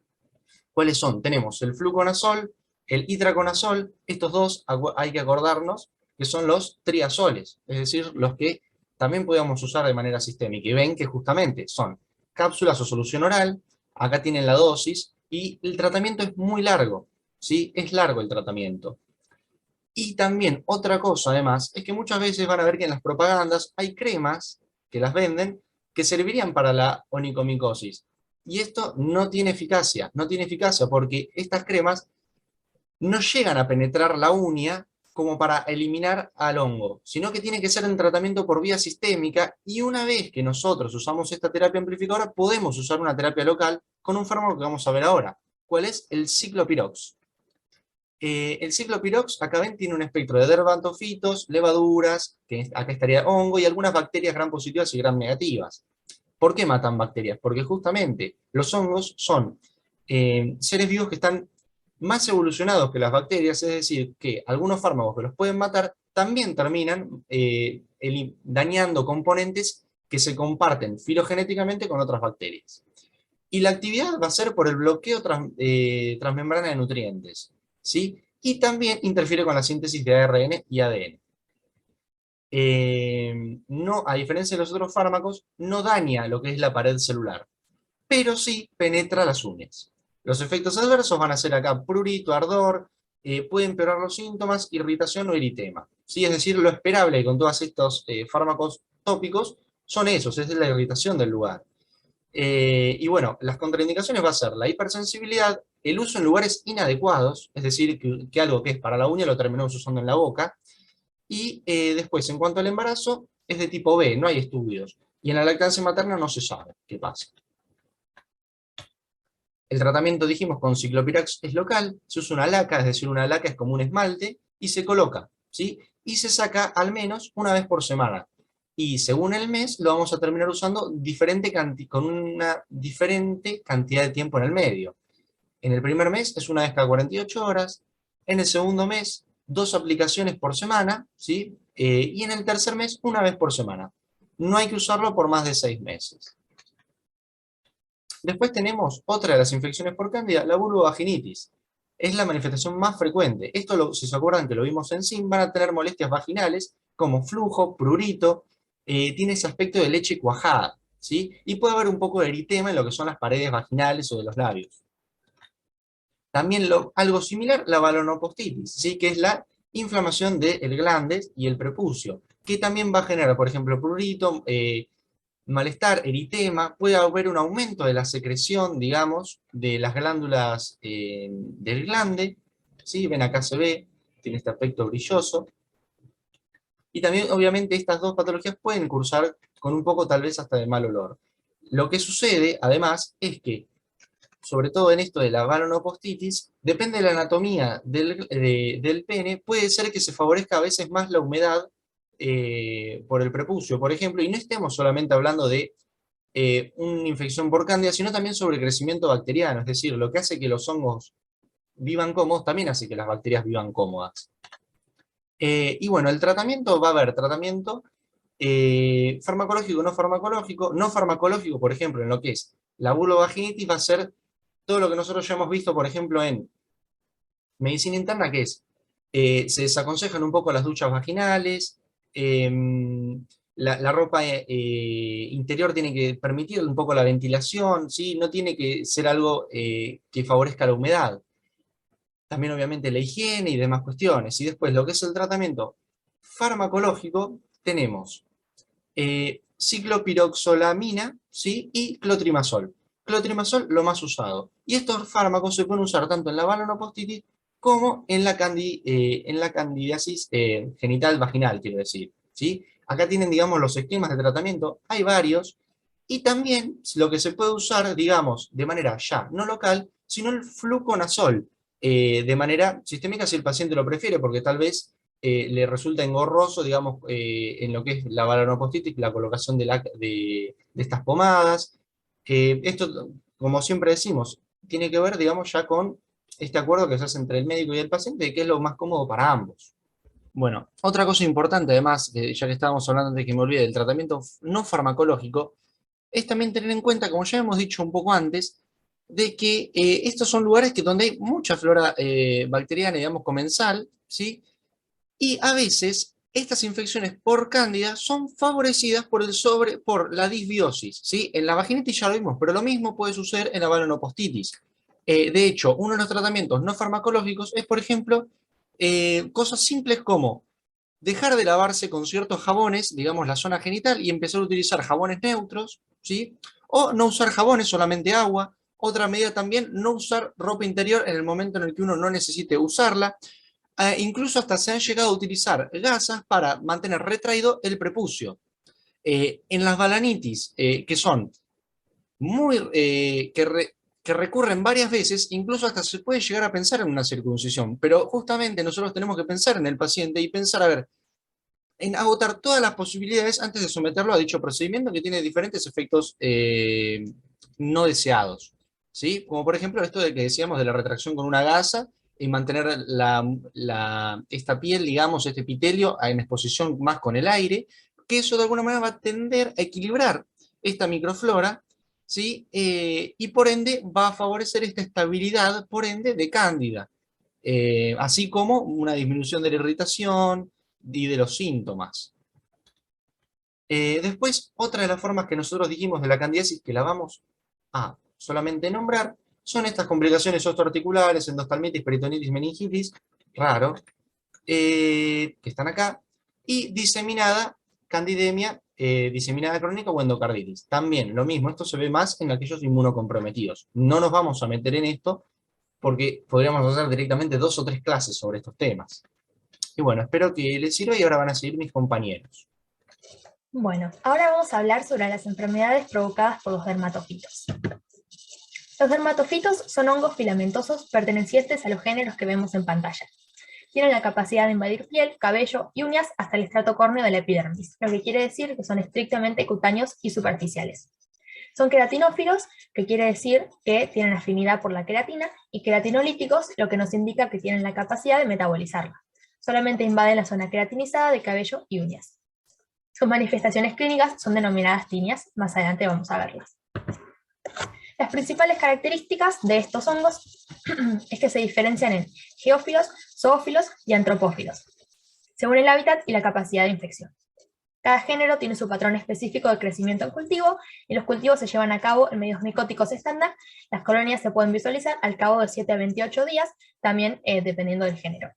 ¿cuáles son? Tenemos el fluconazol, El itraconazol, estos dos hay que acordarnos que son los triazoles, es decir, los que también podemos usar de manera sistémica. Y ven que justamente son cápsulas o solución oral, acá tienen la dosis, y el tratamiento es muy largo, ¿sí? Es largo el tratamiento. Y también otra cosa además, es que muchas veces van a ver que en las propagandas hay cremas que las venden que servirían para la onicomicosis. Y esto no tiene eficacia porque estas cremas no llegan a penetrar la uña como para eliminar al hongo, sino que tiene que ser un tratamiento por vía sistémica, y una vez que nosotros usamos esta terapia amplificadora, podemos usar una terapia local con un fármaco que vamos a ver ahora. ¿Cuál es? El ciclopirox. El ciclopirox, acá ven, tiene un espectro de dermatofitos, levaduras, que acá estaría hongo, y algunas bacterias gram positivas y gram negativas. ¿Por qué matan bacterias? Porque justamente los hongos son seres vivos que están más evolucionados que las bacterias, es decir, que algunos fármacos que los pueden matar también terminan dañando componentes que se comparten filogenéticamente con otras bacterias. Y la actividad va a ser por el bloqueo transmembrana de nutrientes, ¿sí? Y también interfiere con la síntesis de ARN y ADN. No, a diferencia de los otros fármacos, no daña lo que es la pared celular, pero sí penetra las uñas. Los efectos adversos van a ser acá prurito, ardor, puede empeorar los síntomas, irritación o eritema, ¿sí? Es decir, lo esperable con todos estos fármacos tópicos son esos, es la irritación del lugar. Y bueno, las contraindicaciones va a ser la hipersensibilidad, el uso en lugares inadecuados, es decir, que algo que es para la uña lo terminamos usando en la boca, y después, en cuanto al embarazo, es de tipo B, no hay estudios, y en la lactancia materna no se sabe qué pasa. El tratamiento, dijimos, con ciclopirax es local, se usa una laca, es decir, una laca es como un esmalte, y se coloca, ¿sí? Y se saca al menos una vez por semana. Y según el mes, lo vamos a terminar usando con una diferente cantidad de tiempo en el medio. En el primer mes es una vez cada 48 horas, en el segundo mes, 2 aplicaciones por semana, ¿sí? Y en el tercer mes, una vez por semana. No hay que usarlo por más de 6 meses. Después tenemos otra de las infecciones por cándida, la vulvovaginitis. Es la manifestación más frecuente. Esto, si se acuerdan que lo vimos en SIM, van a tener molestias vaginales como flujo, prurito, tiene ese aspecto de leche cuajada, ¿sí? Y puede haber un poco de eritema en lo que son las paredes vaginales o de los labios. También algo similar, la balanopostitis, ¿sí? Que es la inflamación del glande y el prepucio, que también va a generar, por ejemplo, prurito, malestar, eritema, puede haber un aumento de la secreción, digamos, de las glándulas del glande, ¿sí? Ven acá se ve, tiene este aspecto brilloso. Y también, obviamente, estas dos patologías pueden cursar con un poco, tal vez, hasta de mal olor. Lo que sucede, además, es que, sobre todo en esto de la balanopostitis, depende de la anatomía del pene, puede ser que se favorezca a veces más la humedad por el prepucio, por ejemplo, y no estemos solamente hablando de una infección por cándida, sino también sobre el crecimiento bacteriano, es decir, lo que hace que los hongos vivan cómodos, también hace que las bacterias vivan cómodas. Y bueno, el tratamiento, va a haber tratamiento farmacológico, no farmacológico, por ejemplo, en lo que es la vulvovaginitis, va a ser todo lo que nosotros ya hemos visto, por ejemplo, en medicina interna, que es, se desaconsejan un poco las duchas vaginales, la ropa interior tiene que permitir un poco la ventilación, ¿sí? No tiene que ser algo que favorezca la humedad. También obviamente la higiene y demás cuestiones. Y después lo que es el tratamiento farmacológico, tenemos ciclopiroxolamina, ¿sí? Y clotrimazol. Clotrimazol, lo más usado. Y estos fármacos se pueden usar tanto en la balanopostitis como en la candidiasis genital vaginal, quiero decir, ¿sí? Acá tienen, digamos, los esquemas de tratamiento, hay varios, y también lo que se puede usar, digamos, de manera ya no local, sino el fluconazol, de manera sistémica si el paciente lo prefiere, porque tal vez le resulta engorroso, digamos, en lo que es la balanopostitis, la colocación de estas pomadas. Esto, como siempre decimos, tiene que ver, digamos, ya con este acuerdo que se hace entre el médico y el paciente, de qué es lo más cómodo para ambos. Bueno, otra cosa importante, además, ya que estábamos hablando antes que me olvide, del tratamiento no farmacológico, es también tener en cuenta, como ya hemos dicho un poco antes, de que estos son lugares donde hay mucha flora bacteriana, digamos, comensal, ¿sí? Y a veces estas infecciones por cándida son favorecidas por la disbiosis, ¿sí? En la vaginitis ya lo vimos, pero lo mismo puede suceder en la balanopostitis. De hecho, uno de los tratamientos no farmacológicos es, por ejemplo, cosas simples como dejar de lavarse con ciertos jabones, digamos, la zona genital, y empezar a utilizar jabones neutros, ¿sí? O no usar jabones, solamente agua. Otra medida también, no usar ropa interior en el momento en el que uno no necesite usarla. Incluso hasta se han llegado a utilizar gasas para mantener retraído el prepucio. En las balanitis, que son muy, que recurren varias veces, incluso hasta se puede llegar a pensar en una circuncisión, pero justamente nosotros tenemos que pensar en el paciente y pensar, a ver, en agotar todas las posibilidades antes de someterlo a dicho procedimiento que tiene diferentes efectos no deseados, ¿sí? Como por ejemplo esto de que decíamos de la retracción con una gasa y mantener esta piel, digamos, este epitelio en exposición más con el aire, que eso de alguna manera va a tender a equilibrar esta microflora, ¿sí? Y por ende va a favorecer esta estabilidad, por ende, de cándida, así como una disminución de la irritación y de los síntomas. Después, otra de las formas que nosotros dijimos de la candidiasis, que la vamos a solamente nombrar, son estas complicaciones osteoarticulares, endoftalmitis, peritonitis, meningitis, raro, que están acá, y diseminada candidemia, diseminada crónica o endocarditis. También lo mismo, esto se ve más en aquellos inmunocomprometidos. No nos vamos a meter en esto porque podríamos hacer directamente 2 o 3 clases sobre estos temas. Y bueno, espero que les sirva y ahora van a seguir mis compañeros. Bueno, ahora vamos a hablar sobre las enfermedades provocadas por los dermatofitos. Los dermatofitos son hongos filamentosos pertenecientes a los géneros que vemos en pantalla. Tienen la capacidad de invadir piel, cabello y uñas hasta el estrato córneo de la epidermis, lo que quiere decir que son estrictamente cutáneos y superficiales. Son queratinófilos, que quiere decir que tienen afinidad por la queratina, y queratinolíticos, lo que nos indica que tienen la capacidad de metabolizarla. Solamente invaden la zona queratinizada de cabello y uñas. Sus manifestaciones clínicas son denominadas tinias, más adelante vamos a verlas. Las principales características de estos hongos es que se diferencian en geófilos, zoófilos y antropófilos, según el hábitat y la capacidad de infección. Cada género tiene su patrón específico de crecimiento en cultivo, y los cultivos se llevan a cabo en medios micóticos estándar. Las colonias se pueden visualizar al cabo de 7 a 28 días, también dependiendo del género.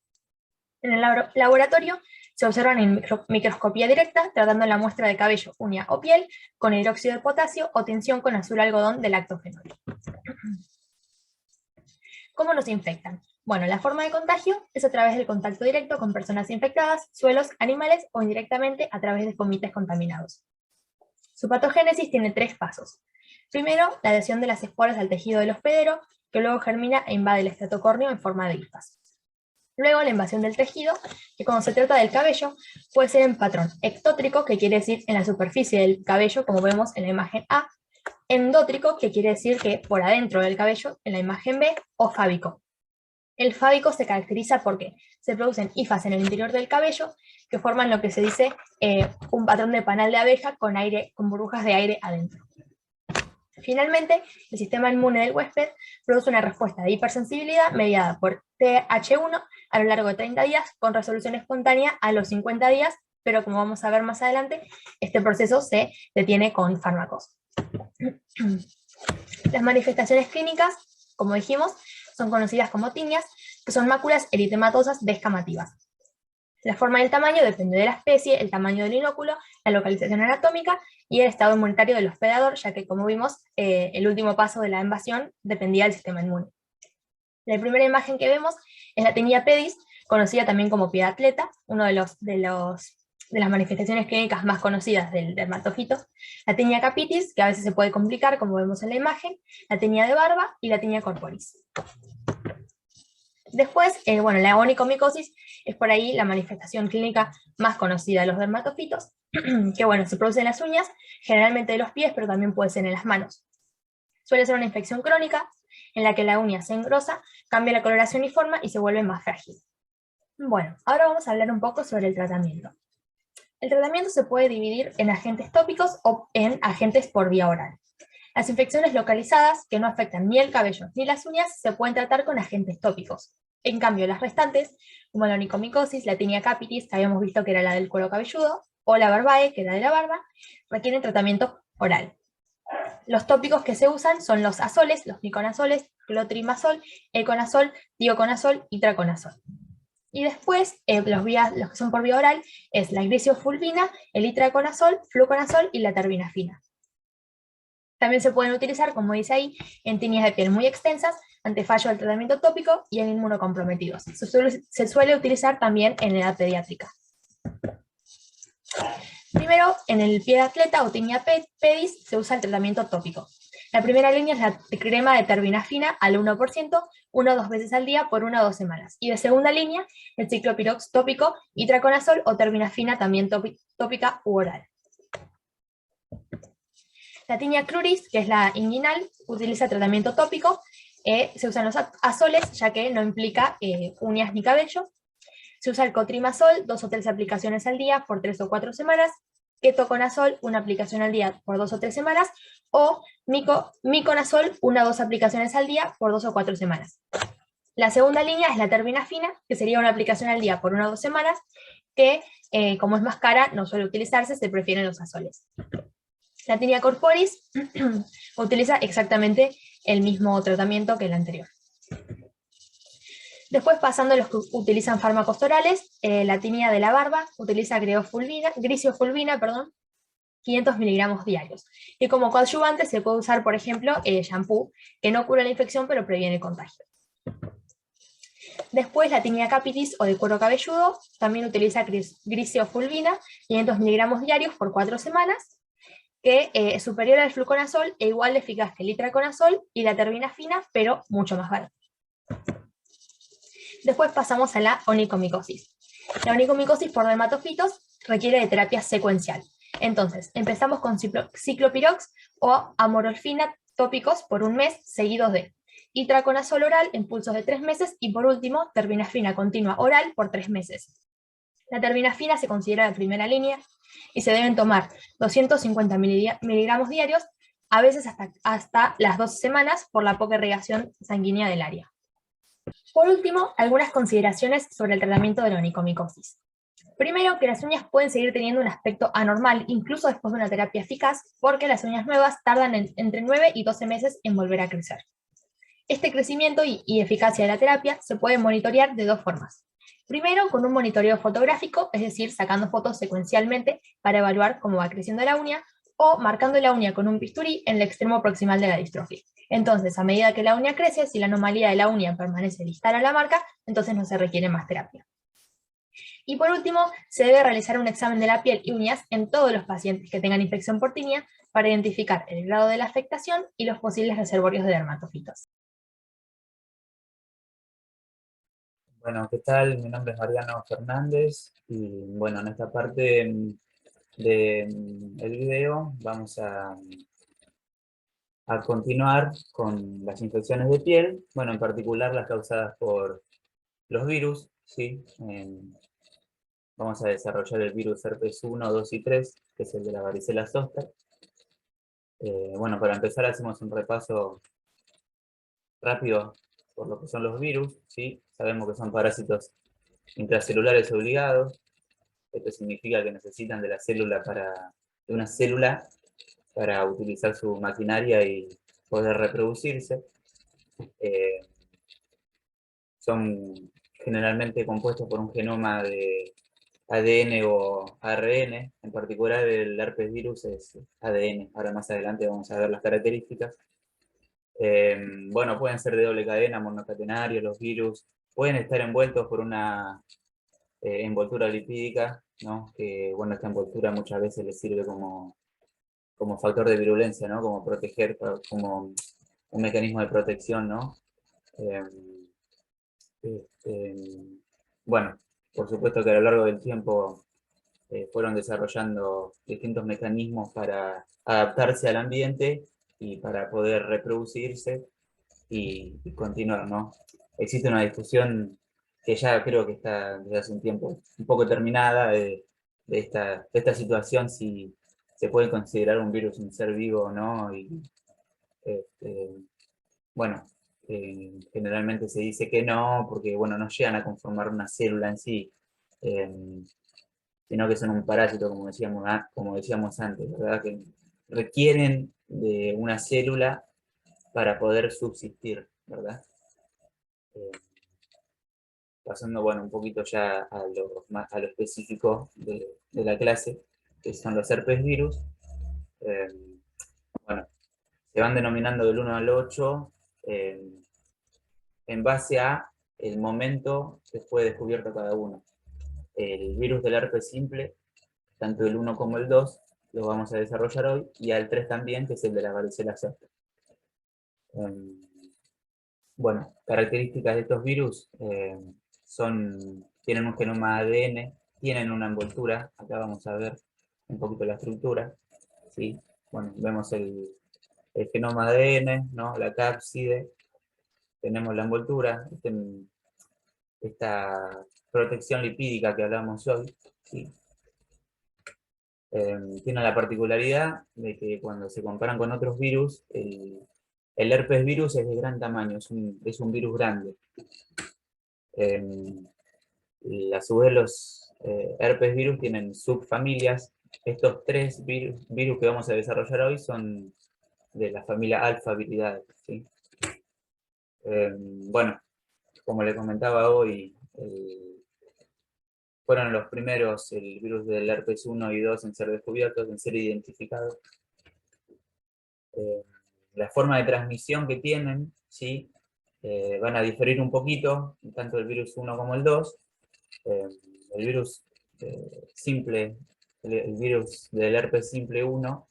En el laboratorio se observan en microscopía directa, tratando la muestra de cabello, uña o piel con hidróxido de potasio o tinción con azul algodón de lactofenol. ¿Cómo nos infectan? Bueno, la forma de contagio es a través del contacto directo con personas infectadas, suelos, animales o indirectamente a través de fomites contaminados. Su patogénesis tiene 3 pasos. Primero, la adhesión de las esporas al tejido del hospedero, que luego germina e invade el estrato córneo en forma de hifas. Luego, la invasión del tejido, que cuando se trata del cabello, puede ser en patrón ectótrico, que quiere decir en la superficie del cabello, como vemos en la imagen A, endótrico, que quiere decir que por adentro del cabello, en la imagen B, o fábico. El fábico se caracteriza porque se producen hifas en el interior del cabello que forman lo que se dice un patrón de panal de abeja con burbujas de aire adentro. Finalmente, el sistema inmune del huésped produce una respuesta de hipersensibilidad mediada por TH1 a lo largo de 30 días, con resolución espontánea a los 50 días, pero como vamos a ver más adelante, este proceso se detiene con fármacos. Las manifestaciones clínicas, como dijimos, son conocidas como tinias, que son máculas eritematosas descamativas. La forma y el tamaño depende de la especie, el tamaño del inóculo, la localización anatómica y el estado inmunitario del hospedador, ya que, como vimos, el último paso de la invasión dependía del sistema inmune. La primera imagen que vemos es la tinea pedis, conocida también como pie de atleta, uno de las manifestaciones clínicas más conocidas del dermatofito. La tinea capitis, que a veces se puede complicar, como vemos en la imagen, la tinea de barba y la tinea corporis. Después, la onicomicosis es por ahí la manifestación clínica más conocida de los dermatofitos, que se produce en las uñas, generalmente de los pies, pero también puede ser en las manos. Suele ser una infección crónica en la que la uña se engrosa, cambia la coloración y forma y se vuelve más frágil. Bueno, ahora vamos a hablar un poco sobre el tratamiento. El tratamiento se puede dividir en agentes tópicos o en agentes por vía oral. Las infecciones localizadas, que no afectan ni el cabello ni las uñas, se pueden tratar con agentes tópicos. En cambio, las restantes, como la onicomicosis, la tinea capitis, que habíamos visto que era la del cuero cabelludo, o la barbae, que era de la barba, requieren tratamiento oral. Los tópicos que se usan son los azoles, los miconazoles, clotrimazol, econazol, dioconazol y traconazol. Y después, los que son por vía oral, es la gliciofulvina, el itraconazol, fluconazol y la terbinafina. También se pueden utilizar, como dice ahí, en tiñas de piel muy extensas, ante fallo del tratamiento tópico y en inmunocomprometidos. Se suele utilizar también en edad pediátrica. Primero, en el pie de atleta o tinea pedis se usa el tratamiento tópico. La primera línea es la crema de terbinafina al 1%, 1 o 2 veces al día por 1 o 2 semanas. Y de segunda línea, el ciclopirox tópico, itraconazol o terbinafina también tópica u oral. La tinea cruris, que es la inguinal, utiliza tratamiento tópico. Se usan los azoles, ya que no implica uñas ni cabello. Se usa el cotrimazol, 2 o 3 aplicaciones al día por 3 o 4 semanas. Ketoconazol, 1 aplicación al día por 2 o 3 semanas. O miconazol, 1 o 2 aplicaciones al día por 2 o 4 semanas. La segunda línea es la terbinafina, que sería 1 aplicación al día por 1 o 2 semanas, que como es más cara, no suele utilizarse, se prefieren los azoles. La tinea corporis utiliza exactamente el mismo tratamiento que el anterior. Después, pasando a los que utilizan fármacos orales, la tinea de la barba utiliza gliciofulvina, 500 miligramos diarios. Y como coadyuvante se puede usar, por ejemplo, shampoo, que no cura la infección, pero previene el contagio. Después, la tinea capitis o de cuero cabelludo también utiliza gliciofulvina, 500 miligramos diarios por 4 semanas, que es superior al fluconazol e igual de eficaz que el itraconazol y la terbinafina, pero mucho más barato. Después pasamos a la onicomicosis. La onicomicosis por dermatofitos requiere de terapia secuencial. Entonces, empezamos con ciclopirox o amorolfina tópicos por 1 mes, seguidos de itraconazol oral en pulsos de 3 meses y por último, terbinafina continua oral por 3 meses. La terbinafina se considera la primera línea y se deben tomar 250 miligramos diarios, a veces hasta las 12 semanas por la poca irrigación sanguínea del área. Por último, algunas consideraciones sobre el tratamiento de la onicomicosis. Primero, que las uñas pueden seguir teniendo un aspecto anormal, incluso después de una terapia eficaz, porque las uñas nuevas tardan entre 9 y 12 meses en volver a crecer. Este crecimiento y eficacia de la terapia se puede monitorear de 2 formas. Primero, con un monitoreo fotográfico, es decir, sacando fotos secuencialmente para evaluar cómo va creciendo la uña, o marcando la uña con un bisturí en el extremo proximal de la distrofia. Entonces, a medida que la uña crece, si la anomalía de la uña permanece distal a la marca, entonces no se requiere más terapia. Y por último, se debe realizar un examen de la piel y uñas en todos los pacientes que tengan infección por tinea para identificar el grado de la afectación y los posibles reservorios de dermatofitos. Bueno, ¿qué tal? Mi nombre es Mariano Fernández y bueno, en esta parte del video vamos a continuar con las infecciones de piel, bueno, en particular las causadas por los virus, ¿sí? Vamos a desarrollar el virus herpes 1, 2 y 3, que es el de la varicela zoster. Bueno, para empezar hacemos un repaso rápido por lo que son los virus, ¿sí? Sabemos que son parásitos intracelulares obligados. Esto significa que necesitan de una célula para utilizar su maquinaria y poder reproducirse. Son generalmente compuestos por un genoma de ADN o ARN, en particular el herpes virus es ADN, ahora más adelante vamos a ver las características. Bueno, pueden ser de doble cadena, monocatenarios, los virus, pueden estar envueltos por una envoltura lipídica, ¿no? Que bueno, esta envoltura muchas veces les sirve como factor de virulencia, ¿no? Como proteger, como un mecanismo de protección, ¿no? Bueno, por supuesto que a lo largo del tiempo fueron desarrollando distintos mecanismos para adaptarse al ambiente y para poder reproducirse y continuar, ¿no? Existe una discusión que ya creo que está desde hace un tiempo un poco terminada de esta situación, si se puede considerar un virus un ser vivo o no, y Bueno, generalmente se dice que no, porque bueno, no llegan a conformar una célula en sí, sino que son un parásito, como decíamos antes, ¿verdad? Que requieren de una célula para poder subsistir, ¿verdad? Pasando, bueno, un poquito ya a lo específico de la clase, que son los herpes virus. Bueno, se van denominando del 1 al 8 en base a el momento que fue descubierto cada uno. El virus del herpes simple, tanto el 1 como el 2, lo vamos a desarrollar hoy, y al 3 también, que es el de la varicela zoster. Bueno, características de estos virus tienen un genoma ADN, tienen una envoltura, acá vamos a ver un poquito la estructura, ¿sí? Bueno, vemos el genoma ADN, ¿no? La cápside, tenemos la envoltura, esta protección lipídica que hablamos hoy, ¿sí? Tiene la particularidad de que cuando se comparan con otros virus, el herpes virus es de gran tamaño, es un virus grande. Y a su vez los herpes virus tienen subfamilias. Estos tres virus que vamos a desarrollar hoy son de la familia alfa viridae, ¿sí? Bueno, como le comentaba hoy, fueron los primeros, el virus del herpes 1 y 2 en ser descubiertos, en ser identificados. La forma de transmisión que tienen, ¿sí? Van a diferir un poquito, tanto el virus 1 como el 2. El virus simple, el virus del herpes simple 1,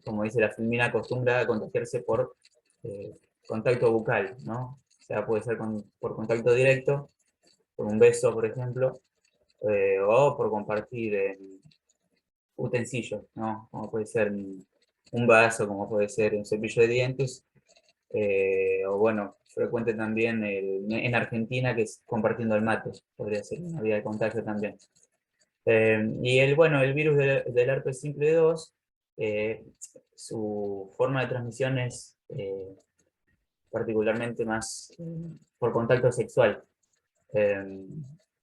como dice la filmina, acostumbra a contagiarse por contacto bucal, ¿no? O sea, puede ser por contacto directo, por un beso, por ejemplo, o por compartir utensilios, ¿no? Como puede ser un vaso, como puede ser un cepillo de dientes, o bueno, frecuente también en Argentina, que es compartiendo el mate, podría ser una vía de contagio también. Y el virus del herpes simple 2, su forma de transmisión es particularmente más por contacto sexual.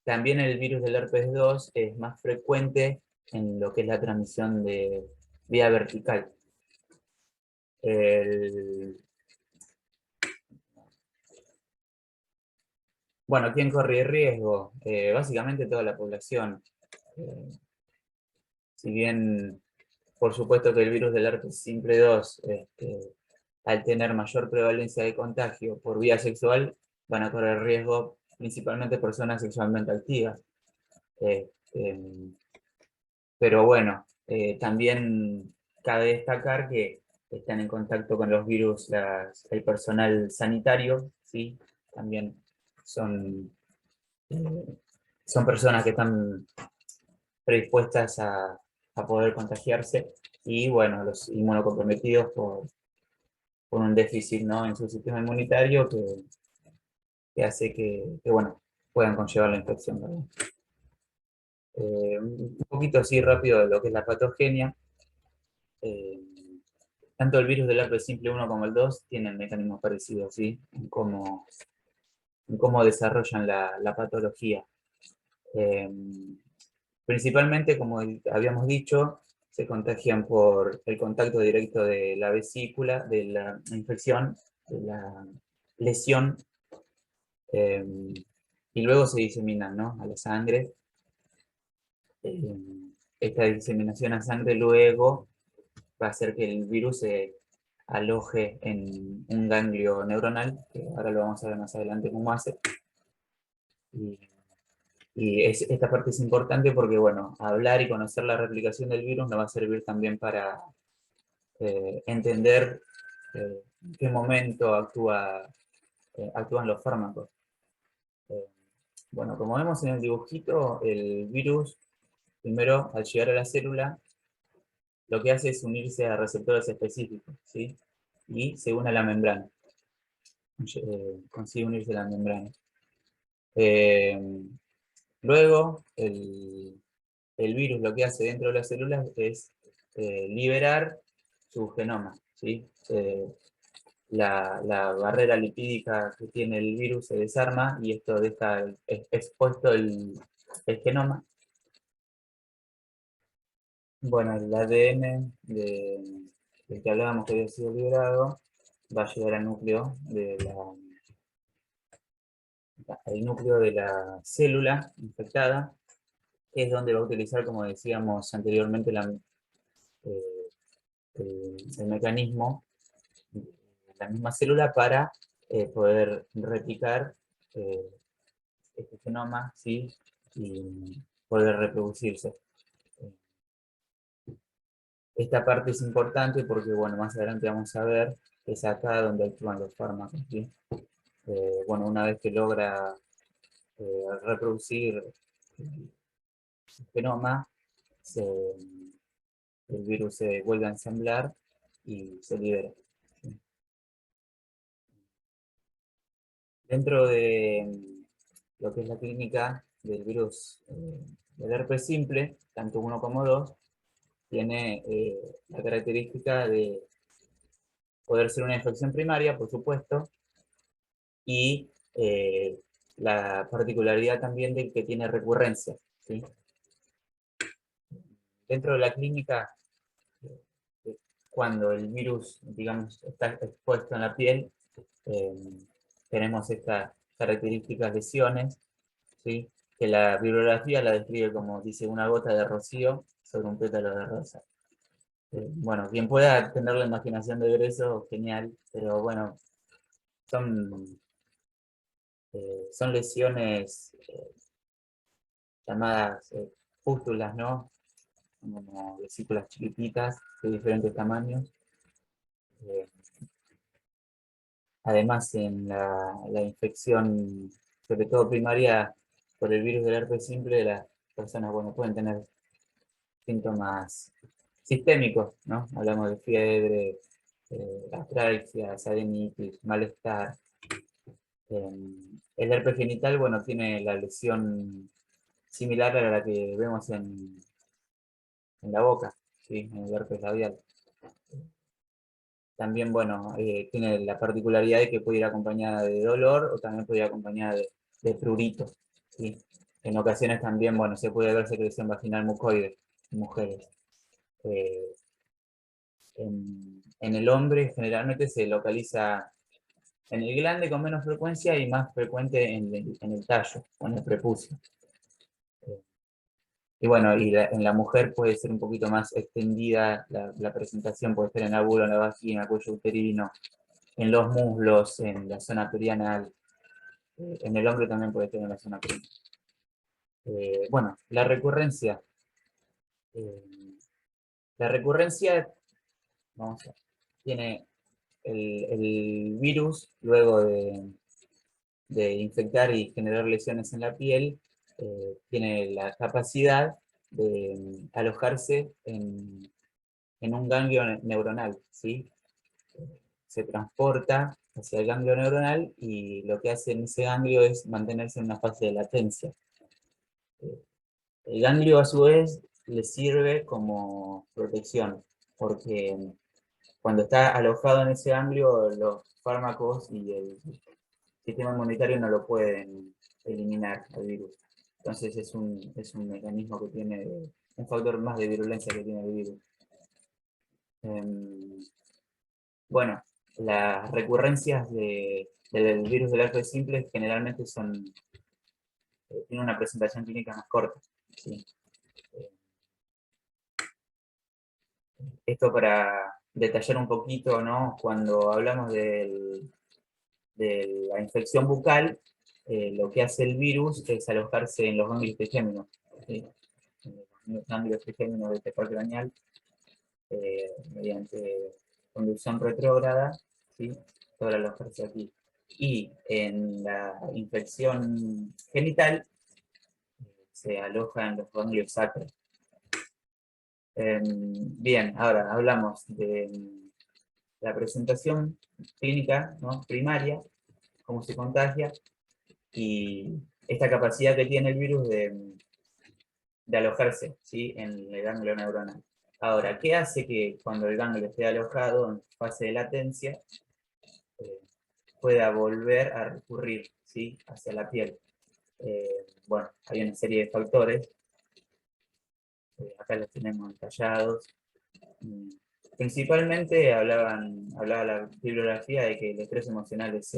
También el virus del herpes 2 es más frecuente en lo que es la transmisión de vía vertical. Bueno, ¿quién corre riesgo? Básicamente toda la población. Si bien, por supuesto que el virus del herpes simple 2, al tener mayor prevalencia de contagio por vía sexual, van a correr riesgo principalmente personas sexualmente activas. Pero bueno, también cabe destacar que están en contacto con los virus el personal sanitario, ¿sí? También son, son personas que están predispuestas a poder contagiarse, y bueno, los inmunocomprometidos por un déficit, ¿no?, en su sistema inmunitario que hace que bueno, puedan conllevar la infección, ¿verdad? Un poquito así rápido de lo que es la patogenia. Tanto el virus del herpes simple 1 como el 2 tienen mecanismos parecidos, ¿sí? En cómo desarrollan la patología. Principalmente, como habíamos dicho, se contagian por el contacto directo de la vesícula, de la infección, de la lesión, y luego se diseminan, ¿no?, a la sangre. Esta diseminación a sangre luego va a hacer que el virus se aloje en un ganglio neuronal, que ahora lo vamos a ver más adelante cómo hace. Y esta parte es importante porque, bueno, hablar y conocer la replicación del virus nos va a servir también para entender en qué momento actúan los fármacos. Bueno, como vemos en el dibujito, el virus, primero, al llegar a la célula, lo que hace es unirse a receptores específicos, ¿sí? Y se une a la membrana. Consigue unirse a la membrana. Luego, el virus lo que hace dentro de las células es liberar su genoma, ¿sí? La barrera lipídica que tiene el virus se desarma y esto deja expuesto el genoma. Bueno, el ADN del que hablábamos que había sido liberado va a llegar al núcleo de la célula infectada, que es donde va a utilizar, como decíamos anteriormente, el mecanismo de la misma célula para poder replicar este genoma, ¿sí? Y poder reproducirse. Esta parte es importante porque, bueno, más adelante vamos a ver que es acá donde actúan los fármacos, ¿sí? Bueno, una vez que logra reproducir el genoma, el virus se vuelve a ensamblar y se libera, ¿sí? Dentro de lo que es la clínica del virus del herpes simple, tanto 1 como 2, tiene la característica de poder ser una infección primaria, por supuesto, y la particularidad también de que tiene recurrencia, ¿sí? Dentro de la clínica, cuando el virus, digamos, está expuesto en la piel, tenemos estas características lesiones, ¿sí? Que la bibliografía la describe como, dice, una gota de rocío sobre un pétalo de rosa. Bueno, quien pueda tener la imaginación de ver eso, genial, pero bueno, son lesiones llamadas pústulas, ¿no? Como vesículas chiquititas de diferentes tamaños. Además, en la infección, sobre todo primaria, por el virus del herpes simple, las personas, bueno, pueden tener síntomas sistémicos, ¿no? Hablamos de fiebre, atralgia, adenitis, malestar. El herpes genital, bueno, tiene la lesión similar a la que vemos en la boca, ¿sí? En el herpes labial. También, bueno, tiene la particularidad de que puede ir acompañada de dolor o también puede ir acompañada de prurito, ¿sí? En ocasiones también, bueno, se puede ver secreción vaginal mucoide en mujeres. En el hombre generalmente se localiza en el glande con menos frecuencia y más frecuente en el tallo o en el prepucio. Y bueno, en la mujer puede ser un poquito más extendida, la presentación puede ser en la vulva, en la vagina, cuello uterino, en los muslos, en la zona perianal. En el hombre también puede tener en la zona perianal. Bueno, la recurrencia. Vamos a ver, tiene el virus, luego de infectar y generar lesiones en la piel, tiene la capacidad de alojarse en un ganglio neuronal, ¿sí? Se transporta hacia el ganglio neuronal y lo que hace en ese ganglio es mantenerse en una fase de latencia. El ganglio a su vez le sirve como protección, porque cuando está alojado en ese ganglio los fármacos y el sistema inmunitario no lo pueden eliminar al virus. Entonces es un mecanismo que tiene, un factor más de virulencia que tiene el virus. Bueno, las recurrencias del virus del herpes simple generalmente tienen una presentación clínica más corta, ¿sí? Esto para detallar un poquito, ¿no? Los hablamos de la infección bucal, lo que hace el virus es alojarse en los ganglios trigéminos, ¿sí? En los ganglios trigéminos del tepal craneal, mediante conducción retrógrada, ¿sí? Logra alojarse aquí. Y en la infección genital, se aloja en los ganglios sacros. Bien, ahora hablamos de la presentación clínica, ¿no? Primaria, cómo se contagia, y esta capacidad que tiene el virus de alojarse, ¿sí? En el ganglio neuronal. Ahora, ¿qué hace que cuando el ganglio esté alojado en fase de latencia, pueda volver a recurrir, ¿sí?, hacia la piel? Bueno, hay una serie de factores, acá los tenemos detallados. Principalmente hablaba la bibliografía de que el estrés emocional es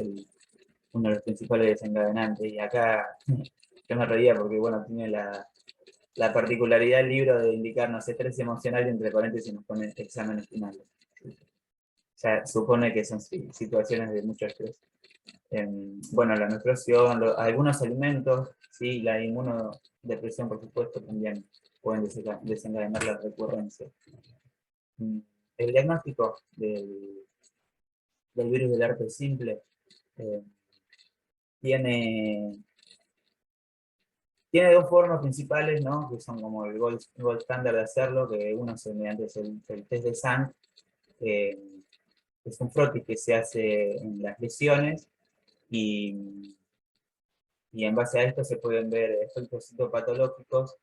uno de los principales desencadenantes, y acá yo me reía porque, bueno, tiene la particularidad del libro de indicarnos estrés emocional y entre paréntesis nos pone exámenes finales. O sea, supone que son situaciones de mucho estrés. Bueno, la nutrición, algunos alimentos, ¿sí?, la inmunodepresión, por supuesto, también pueden desencadenar la recurrencia. El diagnóstico del virus del herpes simple tiene dos formas principales, ¿no?, que son como el gold estándar de hacerlo, que uno es mediante el test de SANG, es un frotis que se hace en las lesiones, y en base a esto se pueden ver efectos citopatológicos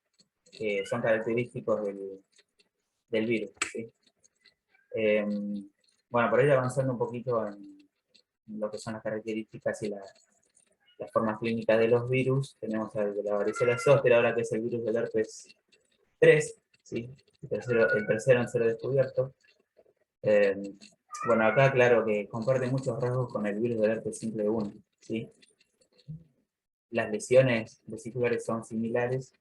que son característicos del virus, ¿sí? Bueno, por ahí avanzando un poquito en lo que son las características y las formas clínicas de los virus, tenemos el de la varicela zóster, ahora que es el virus del herpes 3, ¿sí?, el tercero en ser descubierto. Bueno, acá claro que comparte muchos rasgos con el virus del herpes simple 1, ¿sí? Las lesiones vesiculares son similares,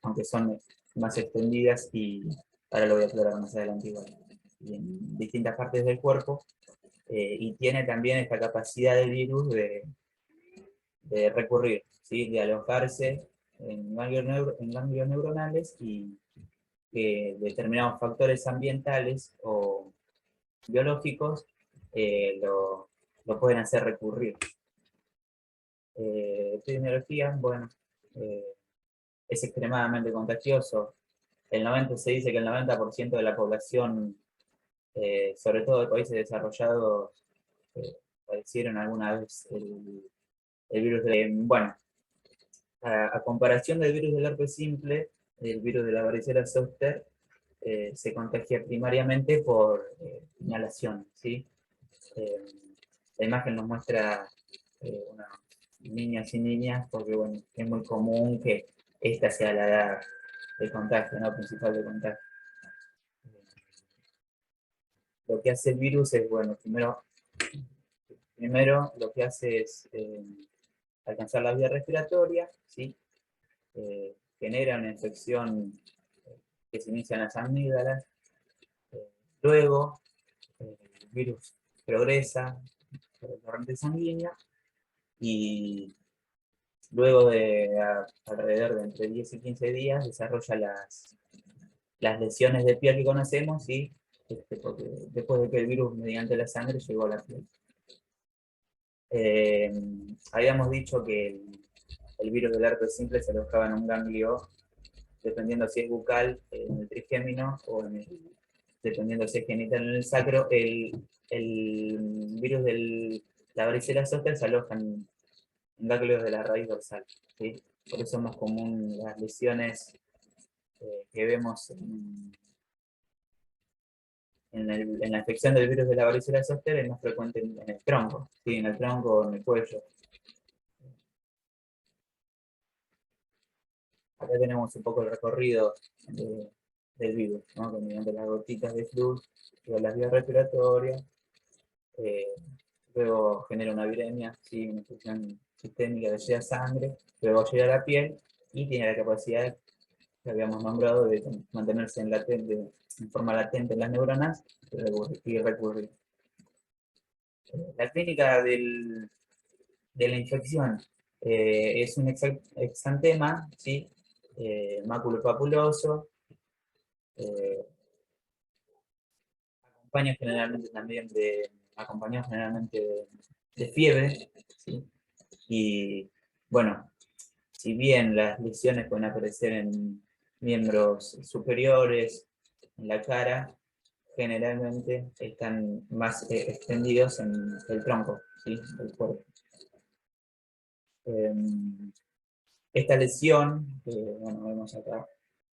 aunque son más extendidas, y ahora lo voy a aclarar más adelante igual, y en distintas partes del cuerpo, y tiene también esta capacidad del virus de recurrir, ¿sí?, de alojarse en ganglios neuronales, y que determinados factores ambientales o biológicos lo pueden hacer recurrir. Epidemiología, bueno, es extremadamente contagioso. Se dice que el 90% de la población, sobre todo de países desarrollados, padecieron alguna vez el virus bueno, a comparación del virus del herpes simple, el virus de la varicela zóster se contagia primariamente por inhalación, ¿sí? La imagen nos muestra niños y niñas, porque, bueno, es muy común que esta sea la edad de contagio, ¿no?, principal de contagio. Lo que hace el virus es, bueno, primero lo que hace es alcanzar la vía respiratoria, ¿sí? Genera una infección que se inicia en las amígdalas, luego el virus progresa por el torrente sanguíneo, y luego de alrededor de entre 10 y 15 días desarrolla las lesiones de piel que conocemos, y porque después de que el virus mediante la sangre llegó a la piel. Habíamos dicho que el virus del herpes simple se alojaba en un ganglio, dependiendo si es bucal, en el trigémino, o dependiendo si es genital, en el sacro. El virus de la varicela zóster se aloja en ganglios de la raíz dorsal, ¿sí? Por eso es más común las lesiones que vemos en la infección del virus de la varicela zóster, es más frecuente en el tronco, ¿sí?, en el tronco o en el cuello. Acá tenemos un poco el recorrido del virus, ¿no?, mediante las gotitas de flux, luego las vías respiratorias, luego genera una viremia, ¿sí?, una infección sistémica que llega a sangre, luego llega a la piel, y tiene la capacidad que habíamos nombrado de mantenerse en forma latente en las neuronas y recurrir. La clínica de la infección es un exantema, ¿sí?, maculopapuloso, acompañado generalmente de fiebre, ¿sí? Y bueno, si bien las lesiones pueden aparecer en miembros superiores, en la cara, generalmente están más extendidos en el tronco, ¿sí?, del cuerpo. Esta lesión, que bueno, vemos acá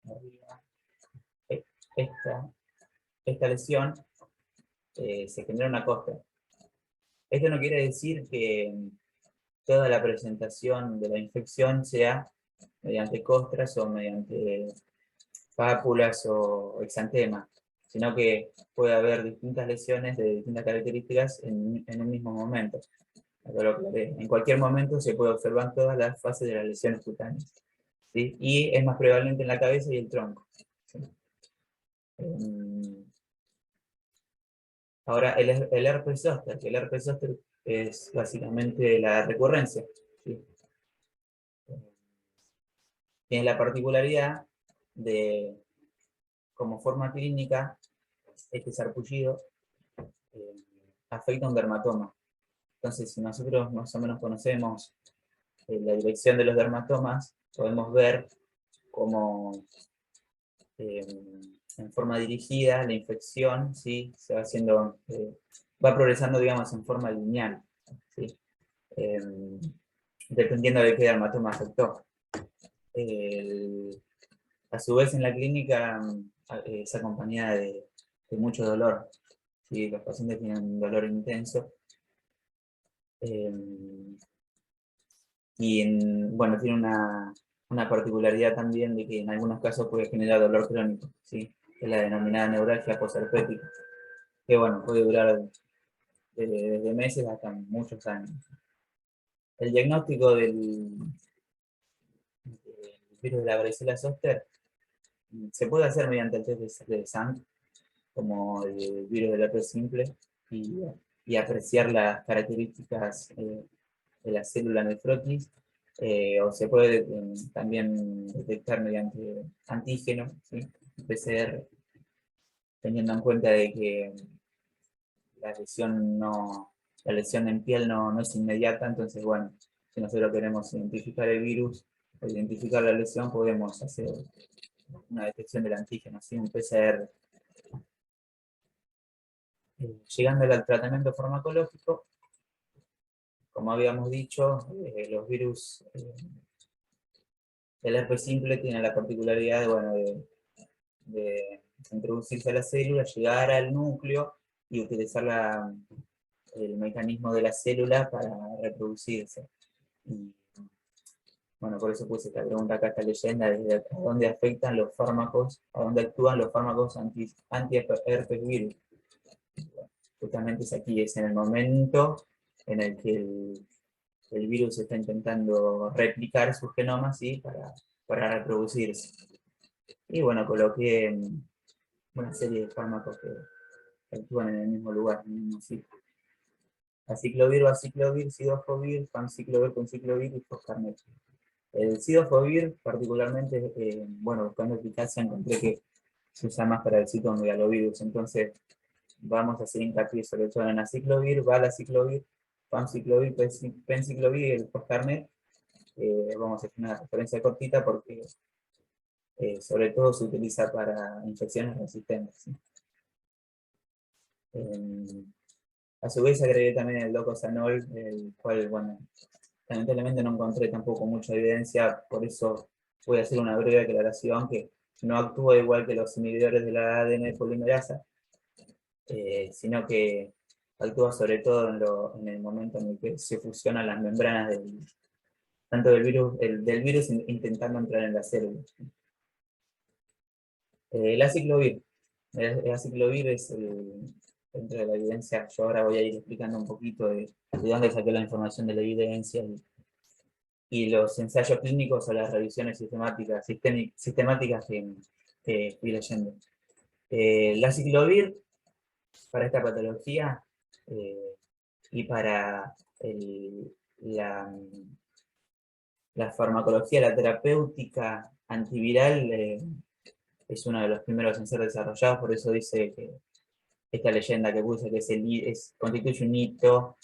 arriba, esta esta lesión se genera una costra. Esto no quiere decir que toda la presentación de la infección sea mediante costras o mediante pápulas o exantema, sino que puede haber distintas lesiones de distintas características en un mismo momento. En cualquier momento se puede observar todas las fases de las lesiones cutáneas, ¿sí? Y es más prevalente en la cabeza y el tronco, ¿sí? Ahora, el herpes zóster, que el herpes zóster es básicamente la recurrencia, ¿sí? Tiene la particularidad de, como forma clínica, este sarpullido afecta un dermatoma. Entonces, si nosotros más o menos conocemos la dirección de los dermatomas, podemos ver cómo en forma dirigida la infección, ¿sí? Se va haciendo, va progresando, digamos, en forma lineal, ¿sí? Dependiendo de qué dermatoma afectó. A su vez, en la clínica es acompañada de mucho dolor, ¿sí? Los pacientes tienen un dolor intenso. Bueno, tiene una particularidad también de que en algunos casos puede generar dolor crónico, ¿sí? Es la denominada neuralgia posherpética, que bueno, puede durar desde meses hasta muchos años. El diagnóstico del virus de la varicela zóster se puede hacer mediante el test de sangre, como el virus del herpes simple, y apreciar las características de la célula nefrotis, o se puede también detectar mediante antígeno, ¿sí? PCR, teniendo en cuenta de que la lesión en piel no es inmediata. Entonces, bueno, si nosotros queremos identificar el virus o identificar la lesión, podemos hacer una detección del antígeno, ¿sí? Un PCR. Llegando al tratamiento farmacológico, como habíamos dicho, los virus del herpes simple tienen la particularidad de, bueno, de introducirse a la célula, llegar al núcleo y utilizar el mecanismo de la célula para reproducirse. Y, bueno, por eso puse esta pregunta acá, esta leyenda, de a dónde afectan los fármacos, a dónde actúan los fármacos anti-herpes virus. Justamente es aquí, es en el momento en el que el virus está intentando replicar sus genomas, ¿sí? Para reproducirse. Y bueno, coloqué una serie de fármacos que actúan en el mismo lugar, en el mismo sitio. Aciclovir, aciclovir, sidofovir, famciclovir, conciclovir y foscarnet. El sidofovir, particularmente, bueno, buscando eficacia, encontré que se usa más para el citomegalovirus. Entonces, vamos a hacer hincapié sobre todo en aciclovir, valaciclovir, famciclovir, penciclovir y el foscarnet. Vamos a hacer una referencia cortita porque sobre todo se utiliza para infecciones resistentes, ¿sí? A su vez agregué también el docosanol, el cual, bueno, lamentablemente no encontré tampoco mucha evidencia, por eso voy a hacer una breve aclaración que no actúa igual que los inhibidores de la ADN polimerasa, sino que actúa sobre todo en el momento en el que se fusionan las membranas tanto del virus intentando entrar en la célula. El aciclovir. El aciclovir es dentro de la evidencia. Yo ahora voy a ir explicando un poquito de dónde saqué la información de la evidencia y los ensayos clínicos o las revisiones sistemáticas que fui leyendo. El aciclovir, para esta patología y para la farmacología, la terapéutica antiviral, es uno de los primeros en ser desarrollados, por eso dice que esta leyenda que puse, que constituye un hito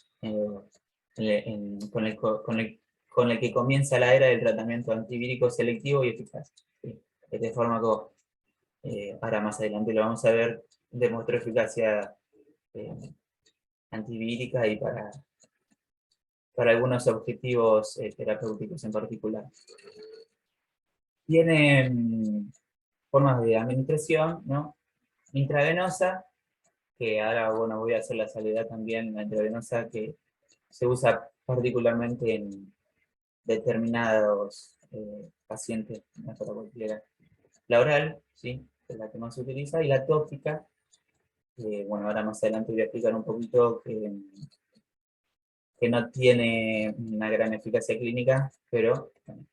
con el que comienza la era del tratamiento antivírico selectivo y eficaz. ¿Sí? Este fármaco, ahora más adelante lo vamos a ver, demostró eficacia antivírica y para algunos objetivos terapéuticos en particular. Tiene formas de administración, ¿no? intravenosa, que ahora, bueno, voy a hacer la salvedad también, la intravenosa, que se usa particularmente en determinados pacientes, no para cualquiera. La oral, ¿sí? Es la que más se utiliza, y la tópica, bueno, ahora más adelante voy a explicar un poquito que no tiene una gran eficacia clínica, pero bueno,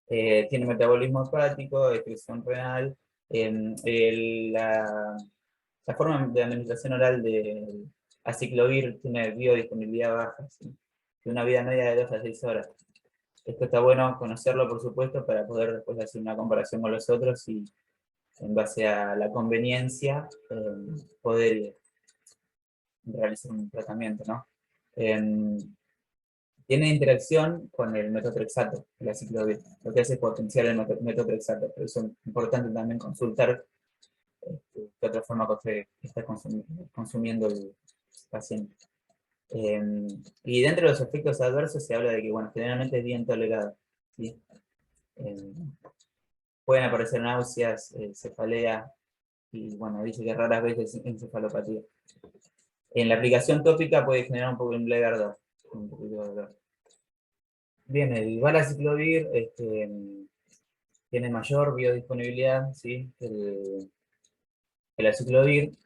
tiene metabolismo hepático, excreción renal. La forma de administración oral de aciclovir tiene biodisponibilidad baja, ¿sí? De una vida media de 2 a 6 horas. Esto está bueno conocerlo, por supuesto, para poder después hacer una comparación con los otros y en base a la conveniencia poder realizar un tratamiento, ¿no? Tiene interacción con el metotrexato, el aciclovir, lo que hace es potenciar el metotrexato. Por eso es importante también consultar qué otros fármacos está consumiendo el paciente. Y dentro de los efectos adversos se habla de que, bueno, generalmente es bien tolerado, ¿sí? Pueden aparecer náuseas, cefalea, y bueno, dice que raras veces encefalopatía. En la aplicación tópica puede generar un poco de ardor, un poquito de dolor. Bien, el valaciclovir tiene mayor biodisponibilidad, ¿sí? El aciclovir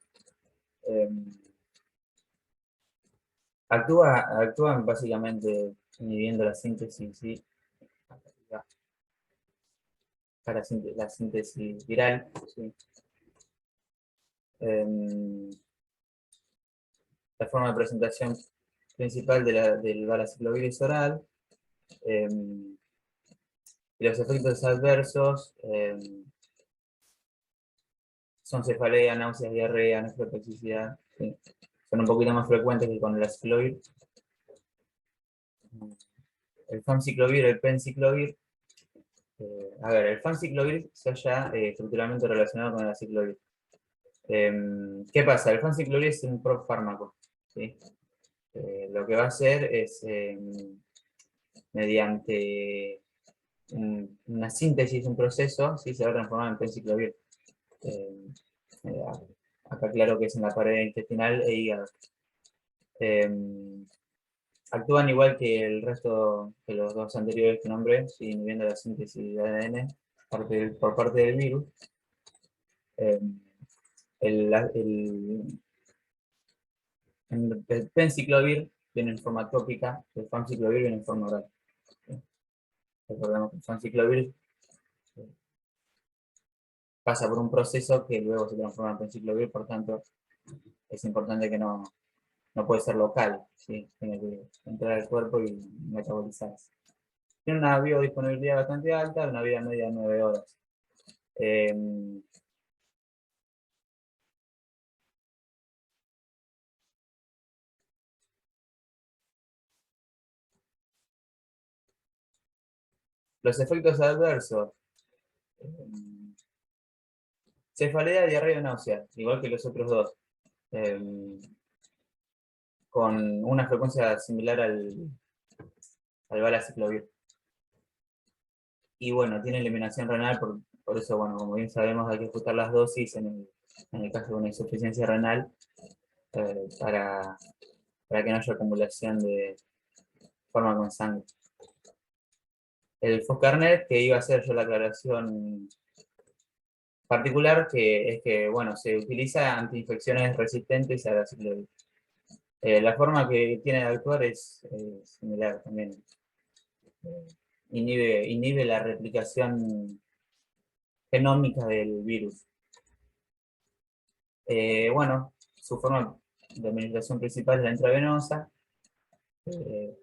actúan básicamente inhibiendo la síntesis, ¿sí? Para la síntesis viral, ¿sí? La forma de presentación principal del valaciclovir es oral. Y los efectos adversos son cefalea, náuseas, diarrea, nefrotoxicidad, ¿sí? Son un poquito más frecuentes que con el aciclovir. El famciclovir, el penciclovir. A ver, el famciclovir se halla estructuralmente relacionado con el aciclovir. ¿Qué pasa? El famciclovir es un profármaco, ¿sí? Lo que va a hacer es, mediante una síntesis, un proceso, ¿sí? Se va a transformar en penciclovir. Acá claro que es en la pared intestinal e hígado. Actúan igual que el resto de los dos anteriores que nombré, ¿sí? Inhibiendo la síntesis de ADN por parte del virus. El penciclovir viene en forma tópica, el famciclovir viene en forma oral. Recordemos que el famciclovir pasa por un proceso que luego se transforma en penciclovir, por tanto es importante que no puede ser local, ¿sí? Tiene que entrar al cuerpo y metabolizarse. Tiene una biodisponibilidad bastante alta, una vida media de 9 horas. Los efectos adversos. Cefalea, diarrea y náusea, igual que los otros dos. Con una frecuencia similar al valaciclovir. Y bueno, tiene eliminación renal, por eso, bueno, como bien sabemos, hay que ajustar las dosis en el caso de una insuficiencia renal para que no haya acumulación de fármaco en sangre. El Foscarnet, que iba a hacer yo la aclaración particular, que es que, bueno, se utiliza antiinfecciones resistentes a la aciclovir. La forma que tiene de actuar es similar también. Inhibe la replicación genómica del virus. Bueno, su forma de administración principal es la intravenosa.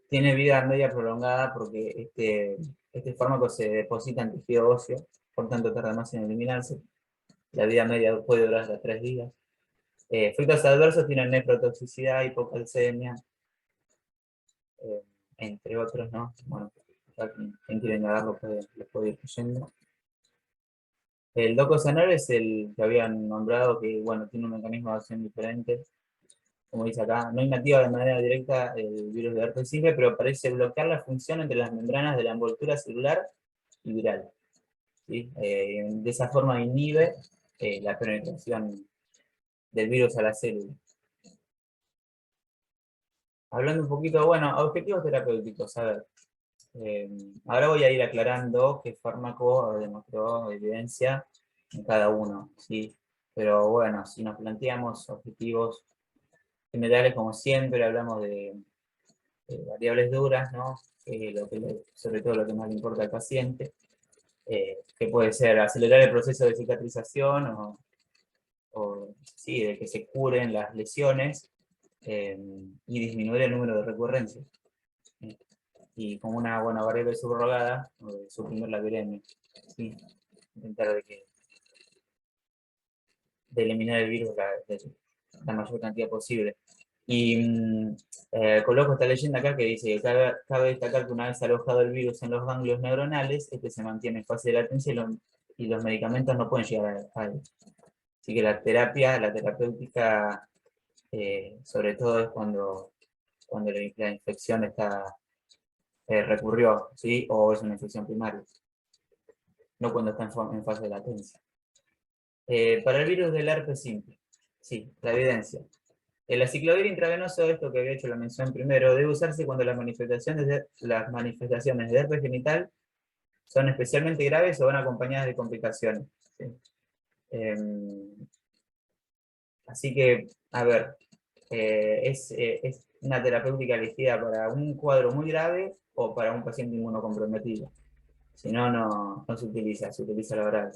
Tiene vida media prolongada porque este fármaco se deposita en tejido óseo, por tanto tarda más en eliminarse. La vida media puede durar hasta 3 días. Efectos adversos tienen nefrotoxicidad, hipocalcemia, entre otros, ¿no? Bueno, quien quiere negarlo lo puede ir leyendo. El docosanol es el que habían nombrado, que bueno, tiene un mecanismo de acción diferente. como dice acá, no inactiva de manera directa el virus de herpes simple, pero parece bloquear la función entre las membranas de la envoltura celular y viral. ¿Sí? De esa forma inhibe la penetración del virus a la célula. Hablando un poquito, bueno, objetivos terapéuticos, a ver. Ahora voy a ir aclarando qué fármaco demostró evidencia en cada uno, ¿sí? Pero bueno, si nos planteamos objetivos generales, como siempre, hablamos de variables duras, ¿no? Sobre todo lo que más le importa al paciente, que puede ser acelerar el proceso de cicatrización o sí, de que se curen las lesiones y disminuir el número de recurrencias. Y como una buena variable subrogada, suprimir la viremia. ¿Sí? Intentar de eliminar el virus la mayor cantidad posible. Y coloco esta leyenda acá que dice que cabe destacar que una vez alojado el virus en los ganglios neuronales, este se mantiene en fase de latencia y los medicamentos no pueden llegar a él. Así que la terapéutica, sobre todo es cuando la infección recurrió, ¿sí? O es una infección primaria, no cuando está en fase de latencia. Para el virus del herpes simple, sí, la evidencia. El aciclovir intravenoso, esto que había hecho la mención primero, debe usarse cuando las manifestaciones de herpes genital son especialmente graves o van acompañadas de complicaciones. ¿Sí? Así que, a ver, es una terapéutica elegida para un cuadro muy grave o para un paciente inmunocomprometido. Si no, no se utiliza la oral.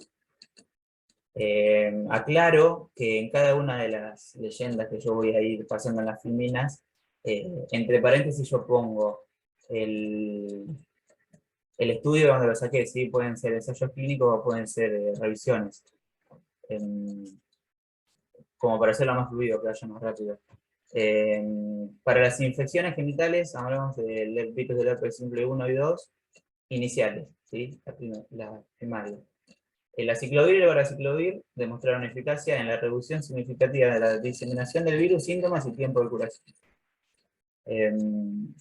Aclaro que en cada una de las leyendas que yo voy a ir pasando en las filminas, entre paréntesis yo pongo el estudio donde lo saqué, ¿sí? Pueden ser ensayos clínicos o pueden ser revisiones. Como para hacerlo más fluido, que vaya más rápido. Para las infecciones genitales, hablamos del virus del herpes simple 1 y 2, iniciales, ¿sí? La primaria. El aciclovir y el varaciclovir demostraron eficacia en la reducción significativa de la diseminación del virus, síntomas y tiempo de curación.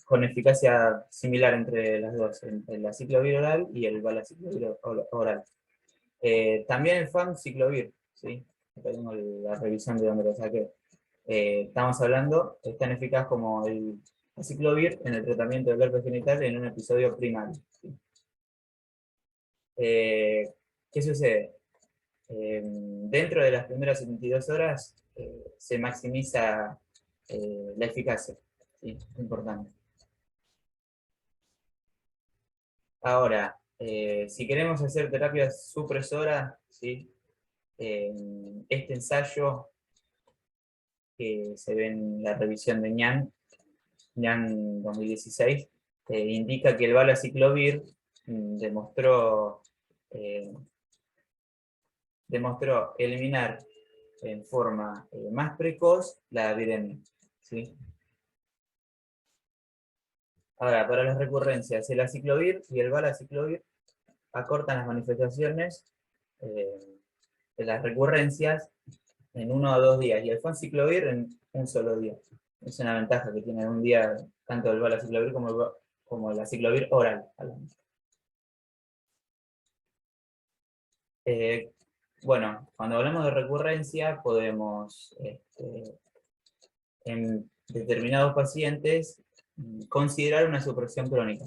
Con eficacia similar entre las dos, el aciclovir oral y el valaciclovir oral. También el famciclovir, ¿sí? Acá tengo la revisión de donde lo saqué. Estamos hablando, es tan eficaz como el aciclovir en el tratamiento del herpes genital en un episodio primario. ¿Sí? ¿Qué sucede? Dentro de las primeras 72 horas se maximiza la eficacia. ¿Sí? Importante. Ahora, si queremos hacer terapia supresora, ¿sí? Este ensayo que se ve en la revisión de Ñan 2016, indica que el valaciclovir demostró eliminar en forma más precoz la viremia. ¿Sí? Ahora, para las recurrencias, el aciclovir y el valaciclovir acortan las manifestaciones de las recurrencias en 1 o 2 días, y el famciclovir en un solo día. Es una ventaja que tiene un día tanto el valaciclovir como el aciclovir oral. Bueno, cuando hablamos de recurrencia, podemos, en determinados pacientes, considerar una supresión crónica.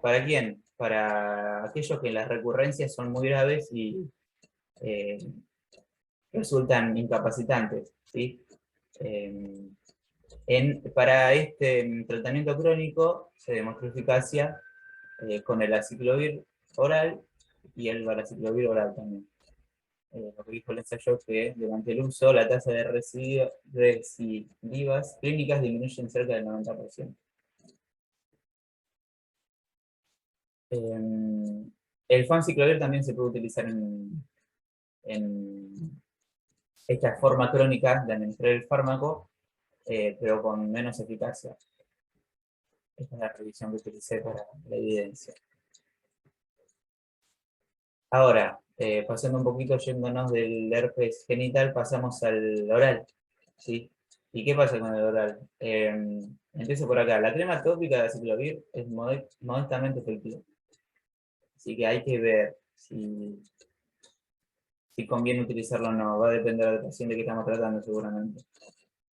¿Para quién? Para aquellos que las recurrencias son muy graves y resultan incapacitantes, ¿sí? Para este tratamiento crónico se demostró eficacia con el aciclovir oral y el valaciclovir oral también. Lo que dijo el ensayo que durante el uso la tasa de recidivas clínicas disminuye en cerca del 90%. El famciclovir también se puede utilizar en esta forma crónica de administrar el fármaco, pero con menos eficacia. Esta es la revisión que utilicé para la evidencia. Ahora, pasando un poquito, yéndonos del herpes genital, pasamos al oral. ¿sí? ¿Y qué pasa con el oral? Empiezo por acá. La crema tópica de aciclovir es modestamente efectiva. Así que hay que ver si conviene utilizarlo o no. Va a depender del paciente que estamos tratando seguramente.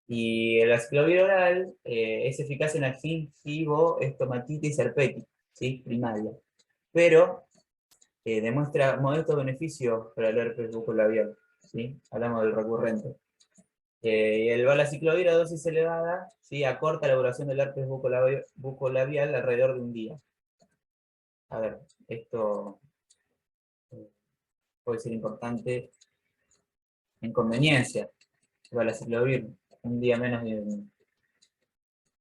Y el aciclovir oral es eficaz en la gingivoestomatitis herpética, ¿sí? Primaria. Pero demuestra modestos beneficios para el herpes bucolabial, ¿sí? Hablamos del recurrente. Y el valaciclovir a dosis elevada, ¿sí? Acorta la duración del herpes bucolabial alrededor de un día. A ver, esto puede ser importante en conveniencia. El valaciclovir, un día menos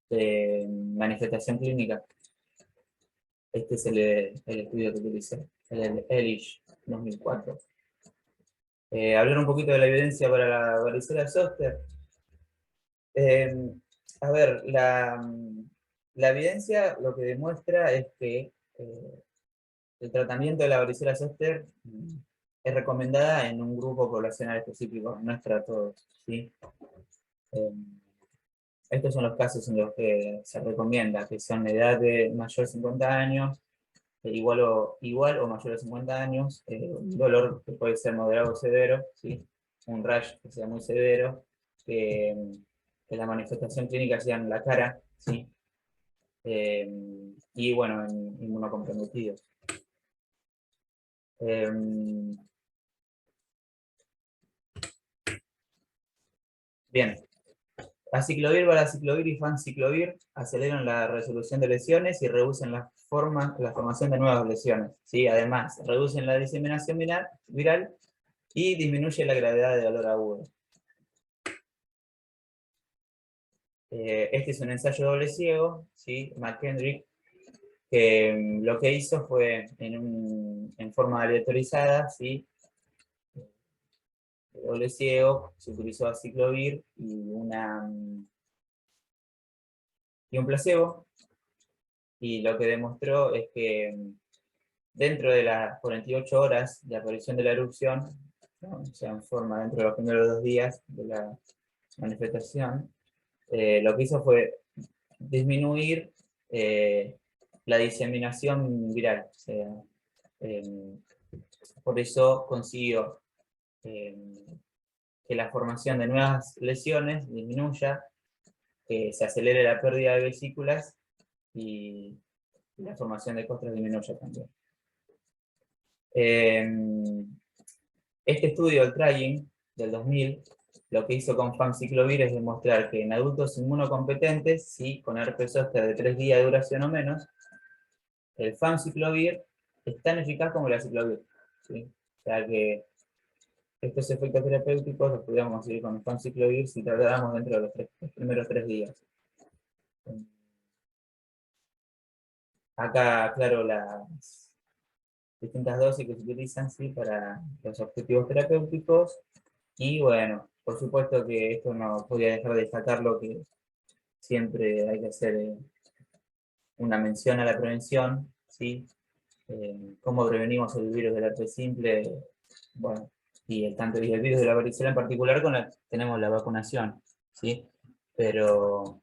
de manifestación clínica. Este es el estudio que utilicé, el Elish 2004. Hablar un poquito de la evidencia para la varicela zoster. A ver, la evidencia lo que demuestra es que el tratamiento de la varicela zoster es recomendada en un grupo poblacional específico, no es para todos, ¿sí? Estos son los casos en los que se recomienda, que son de edad de mayor de 50 años, igual o mayor de 50 años, un dolor que puede ser moderado o severo, ¿sí? Un rash que sea muy severo, que la manifestación clínica sea en la cara, ¿sí? Y bueno, en inmunocomprometidos. Bien, aciclovir, valaciclovir y fanciclovir aceleran la resolución de lesiones y reducen la formación de nuevas lesiones, ¿sí? Además, reducen la diseminación viral y disminuye la gravedad de dolor agudo. Este es un ensayo doble ciego, ¿sí? McKendrick, que lo que hizo fue en forma aleatorizada, ¿sí? Doble ciego, se utilizó aciclovir y un placebo, y lo que demostró es que dentro de las 48 horas de aparición de la erupción, ¿no? O sea, en forma dentro de los primeros 2 días de la manifestación, lo que hizo fue disminuir la diseminación viral. O sea, por eso consiguió que la formación de nuevas lesiones disminuya, que se acelere la pérdida de vesículas y la formación de costras disminuya también. Este estudio, el Trying, del 2000, lo que hizo con famciclovir es demostrar que en adultos inmunocompetentes, ¿sí? Con herpes zóster de 3 días de duración o menos, el famciclovir es tan eficaz como el aciclovir, ¿sí? O sea que estos efectos terapéuticos los podríamos conseguir con el famciclovir si tratáramos dentro de los primeros 3 días. Acá, claro, las distintas dosis que se utilizan, ¿sí? Para los objetivos terapéuticos. Y bueno, por supuesto que esto no podía dejar de destacar lo que siempre hay que hacer, una mención a la prevención, ¿sí? Cómo prevenimos el virus del herpes simple, bueno, y el virus de la varicela en particular, tenemos la vacunación, ¿sí? Pero,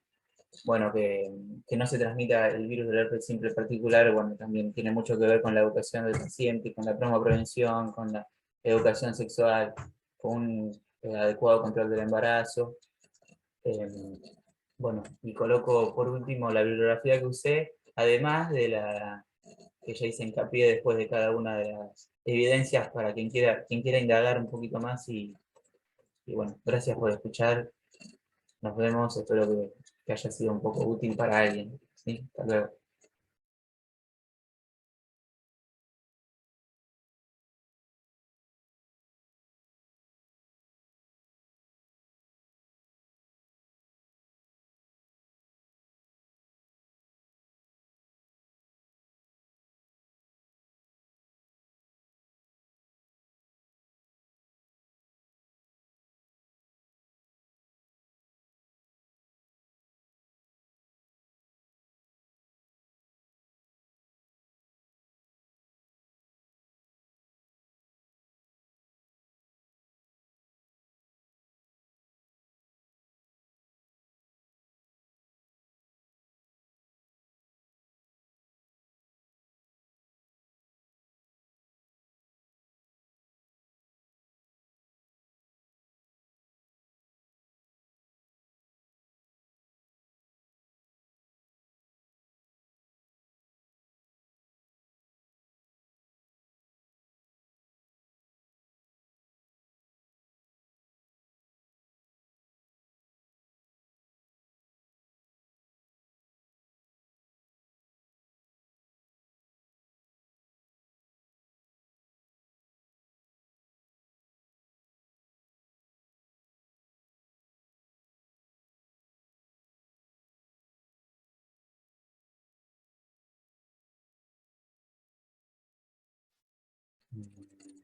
bueno, que no se transmita el virus del herpes simple en particular, bueno, también tiene mucho que ver con la educación del paciente, con la promoprevención, con la educación sexual, con un adecuado control del embarazo. Bueno, y coloco por último la bibliografía que usé, además de la que ya hice hincapié después de cada una de las evidencias para quien quiera indagar un poquito más y bueno, gracias por escuchar, nos vemos, espero que haya sido un poco útil para alguien, ¿sí? Hasta luego. Mm,